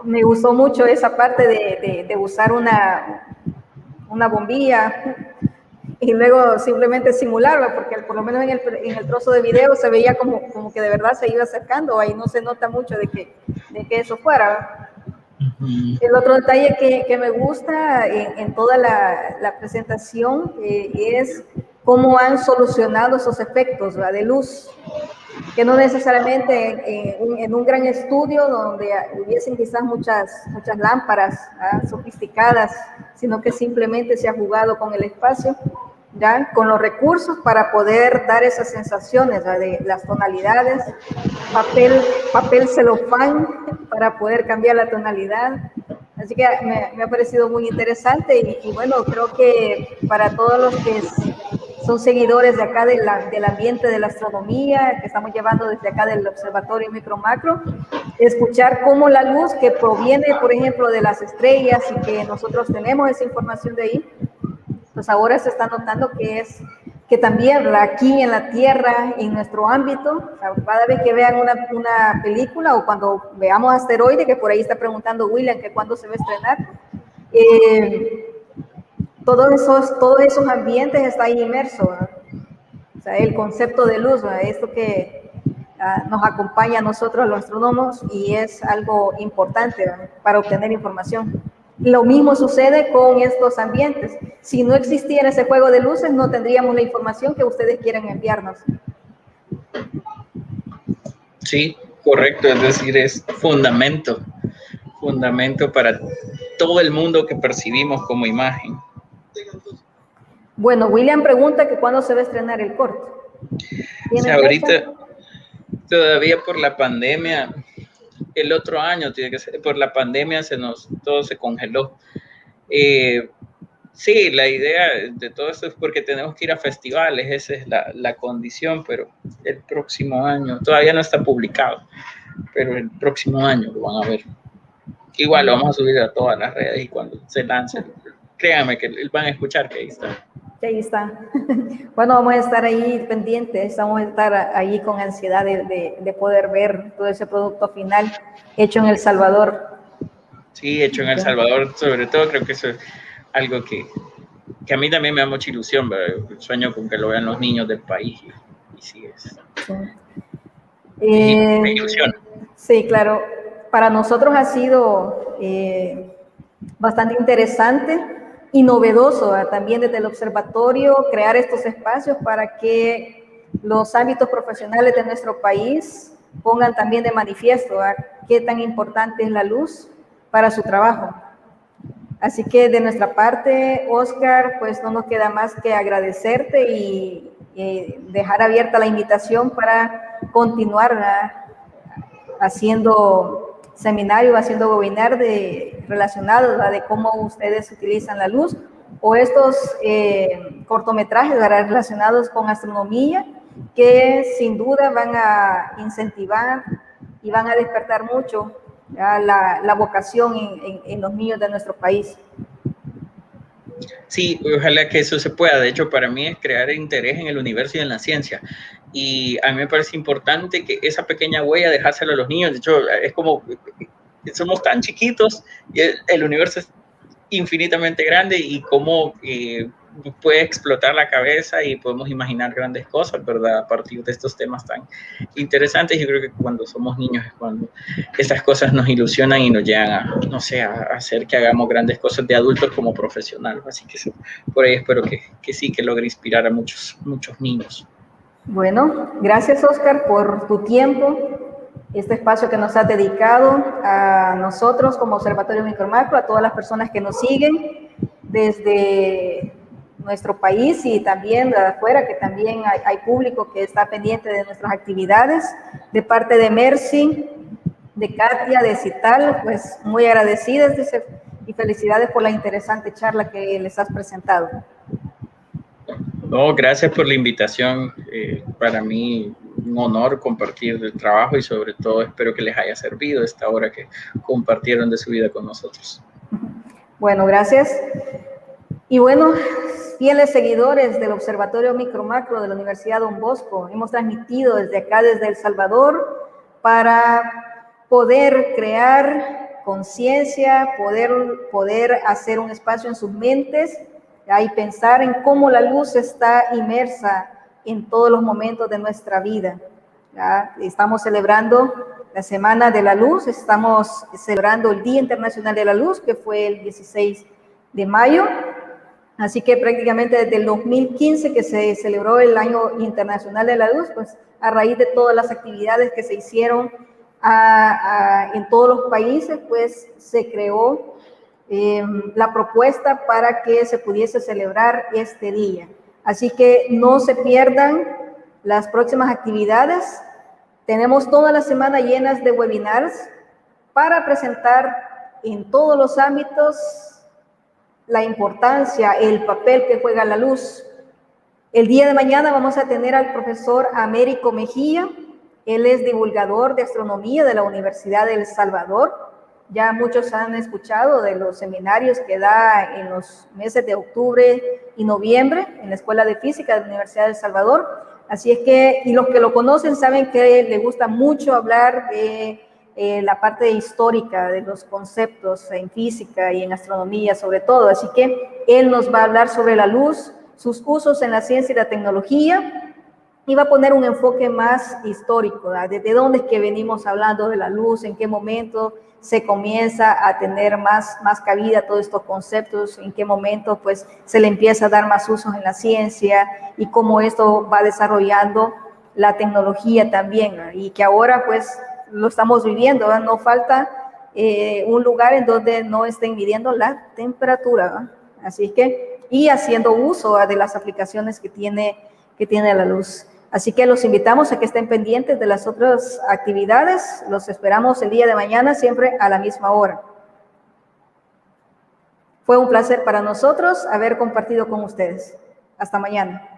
Me gustó mucho esa parte de usar una bombilla y luego simplemente simularla, porque por lo menos en el trozo de video se veía como que de verdad se iba acercando, ahí no se nota mucho de que eso fuera. El otro detalle que me gusta en toda la presentación es cómo han solucionado esos efectos, ¿verdad?, de luz, que no necesariamente en un gran estudio donde hubiesen quizás muchas lámparas sofisticadas, sino que simplemente se ha jugado con el espacio, ¿ya?, con los recursos para poder dar esas sensaciones, ¿verdad?, de las tonalidades, papel celofán para poder cambiar la tonalidad. Así que me ha parecido muy interesante y bueno, creo que para todos los que son seguidores de acá del ambiente de la astronomía, que estamos llevando desde acá del Observatorio Micro-Macro, escuchar cómo la luz que proviene, por ejemplo, de las estrellas y que nosotros tenemos esa información de ahí, pues ahora se está notando que también aquí en la Tierra, en nuestro ámbito, cada vez que vean una película o cuando veamos Asteroide, que por ahí está preguntando William que cuándo se va a estrenar, todos esos ambientes está ahí inmerso, ¿verdad? O sea, el concepto de luz, ¿verdad?, esto que nos acompaña a nosotros los astrónomos y es algo importante, ¿verdad?, para obtener información. Lo mismo sucede con estos ambientes. Si no existiera ese juego de luces, no tendríamos la información que ustedes quieren enviarnos. Sí, correcto. Es decir, es fundamento para todo el mundo que percibimos como imagen. Bueno, William pregunta que cuándo se va a estrenar el corto. O sea, ahorita, todavía por la pandemia, el otro año tiene que ser, por la pandemia todo se congeló. Sí, la idea de todo esto es porque tenemos que ir a festivales, esa es la condición, pero el próximo año, todavía no está publicado, pero el próximo año lo van a ver. Igual lo vamos a subir a todas las redes y cuando se lance, créanme que van a escuchar que ahí está. Ahí está. Bueno, vamos a estar ahí pendientes, vamos a estar ahí con ansiedad de poder ver todo ese producto final hecho en El Salvador. Sí, hecho en El Salvador, sobre todo creo que eso es algo que a mí también me da mucha ilusión, ¿verdad? Sueño con que lo vean los niños del país y sí es. Sí. Me ilusiona. Sí, claro. Para nosotros ha sido bastante interesante y novedoso, ¿verdad?, también desde el observatorio crear estos espacios para que los ámbitos profesionales de nuestro país pongan también de manifiesto qué tan importante es la luz para su trabajo. Así que de nuestra parte, Oscar, pues no nos queda más que agradecerte y dejar abierta la invitación para continuar haciendo seminario, haciendo webinar relacionados de cómo ustedes utilizan la luz, o estos cortometrajes relacionados con astronomía, que sin duda van a incentivar y van a despertar mucho la vocación en los niños de nuestro país. Sí, ojalá que eso se pueda. De hecho, para mí es crear interés en el universo y en la ciencia. Y a mí me parece importante que esa pequeña huella dejársela a los niños. De hecho, es como, somos tan chiquitos y el universo es infinitamente grande y cómo puede explotar la cabeza y podemos imaginar grandes cosas, ¿verdad? A partir de estos temas tan interesantes. Yo creo que cuando somos niños es cuando estas cosas nos ilusionan y nos llegan a, no sé, a hacer que hagamos grandes cosas de adultos como profesionales. Así que por ahí espero que sí, que logre inspirar a muchos niños. Bueno, gracias, Oscar, por tu tiempo, este espacio que nos has dedicado a nosotros como Observatorio Micro-Macro, a todas las personas que nos siguen desde nuestro país y también de afuera, que también hay público que está pendiente de nuestras actividades. De parte de Mercy, de Katia, de Cital, pues muy agradecidas y felicidades por la interesante charla que les has presentado. No, gracias por la invitación. Para mí un honor compartir el trabajo y sobre todo espero que les haya servido esta hora que compartieron de su vida con nosotros. Bueno, gracias. Y bueno, fieles seguidores del Observatorio Micro-Macro de la Universidad Don Bosco, hemos transmitido desde acá, desde El Salvador, para poder crear conciencia, poder hacer un espacio en sus mentes y pensar en cómo la luz está inmersa en todos los momentos de nuestra vida. ¿Ya? Estamos celebrando la Semana de la Luz, estamos celebrando el Día Internacional de la Luz, que fue el 16 de mayo. Así que prácticamente desde el 2015 que se celebró el Año Internacional de la Luz, pues a raíz de todas las actividades que se hicieron en todos los países, pues se creó la propuesta para que se pudiese celebrar este día. Así que no se pierdan las próximas actividades. Tenemos toda la semana llenas de webinars para presentar en todos los ámbitos la importancia, el papel que juega la luz. El día de mañana vamos a tener al profesor Américo Mejía. Él es divulgador de astronomía de la Universidad de El Salvador. Ya muchos han escuchado de los seminarios que da en los meses de octubre y noviembre en la Escuela de Física de la Universidad de El Salvador. Así es que, y los que lo conocen saben que le gusta mucho hablar de la parte histórica de los conceptos en física y en astronomía sobre todo. Así que él nos va a hablar sobre la luz, sus usos en la ciencia y la tecnología, y va a poner un enfoque más histórico, ¿verdad? Desde dónde es que venimos hablando de la luz, en qué momento se comienza a tener más cabida todos estos conceptos, en qué momento pues se le empieza a dar más usos en la ciencia y cómo esto va desarrollando la tecnología también, ¿verdad? Y que ahora pues lo estamos viviendo, ¿verdad? No falta un lugar en donde no estén midiendo la temperatura, ¿verdad? Así que, y haciendo uso, ¿verdad?, de las aplicaciones que tiene la luz. Así que los invitamos a que estén pendientes de las otras actividades. Los esperamos el día de mañana, siempre a la misma hora. Fue un placer para nosotros haber compartido con ustedes. Hasta mañana.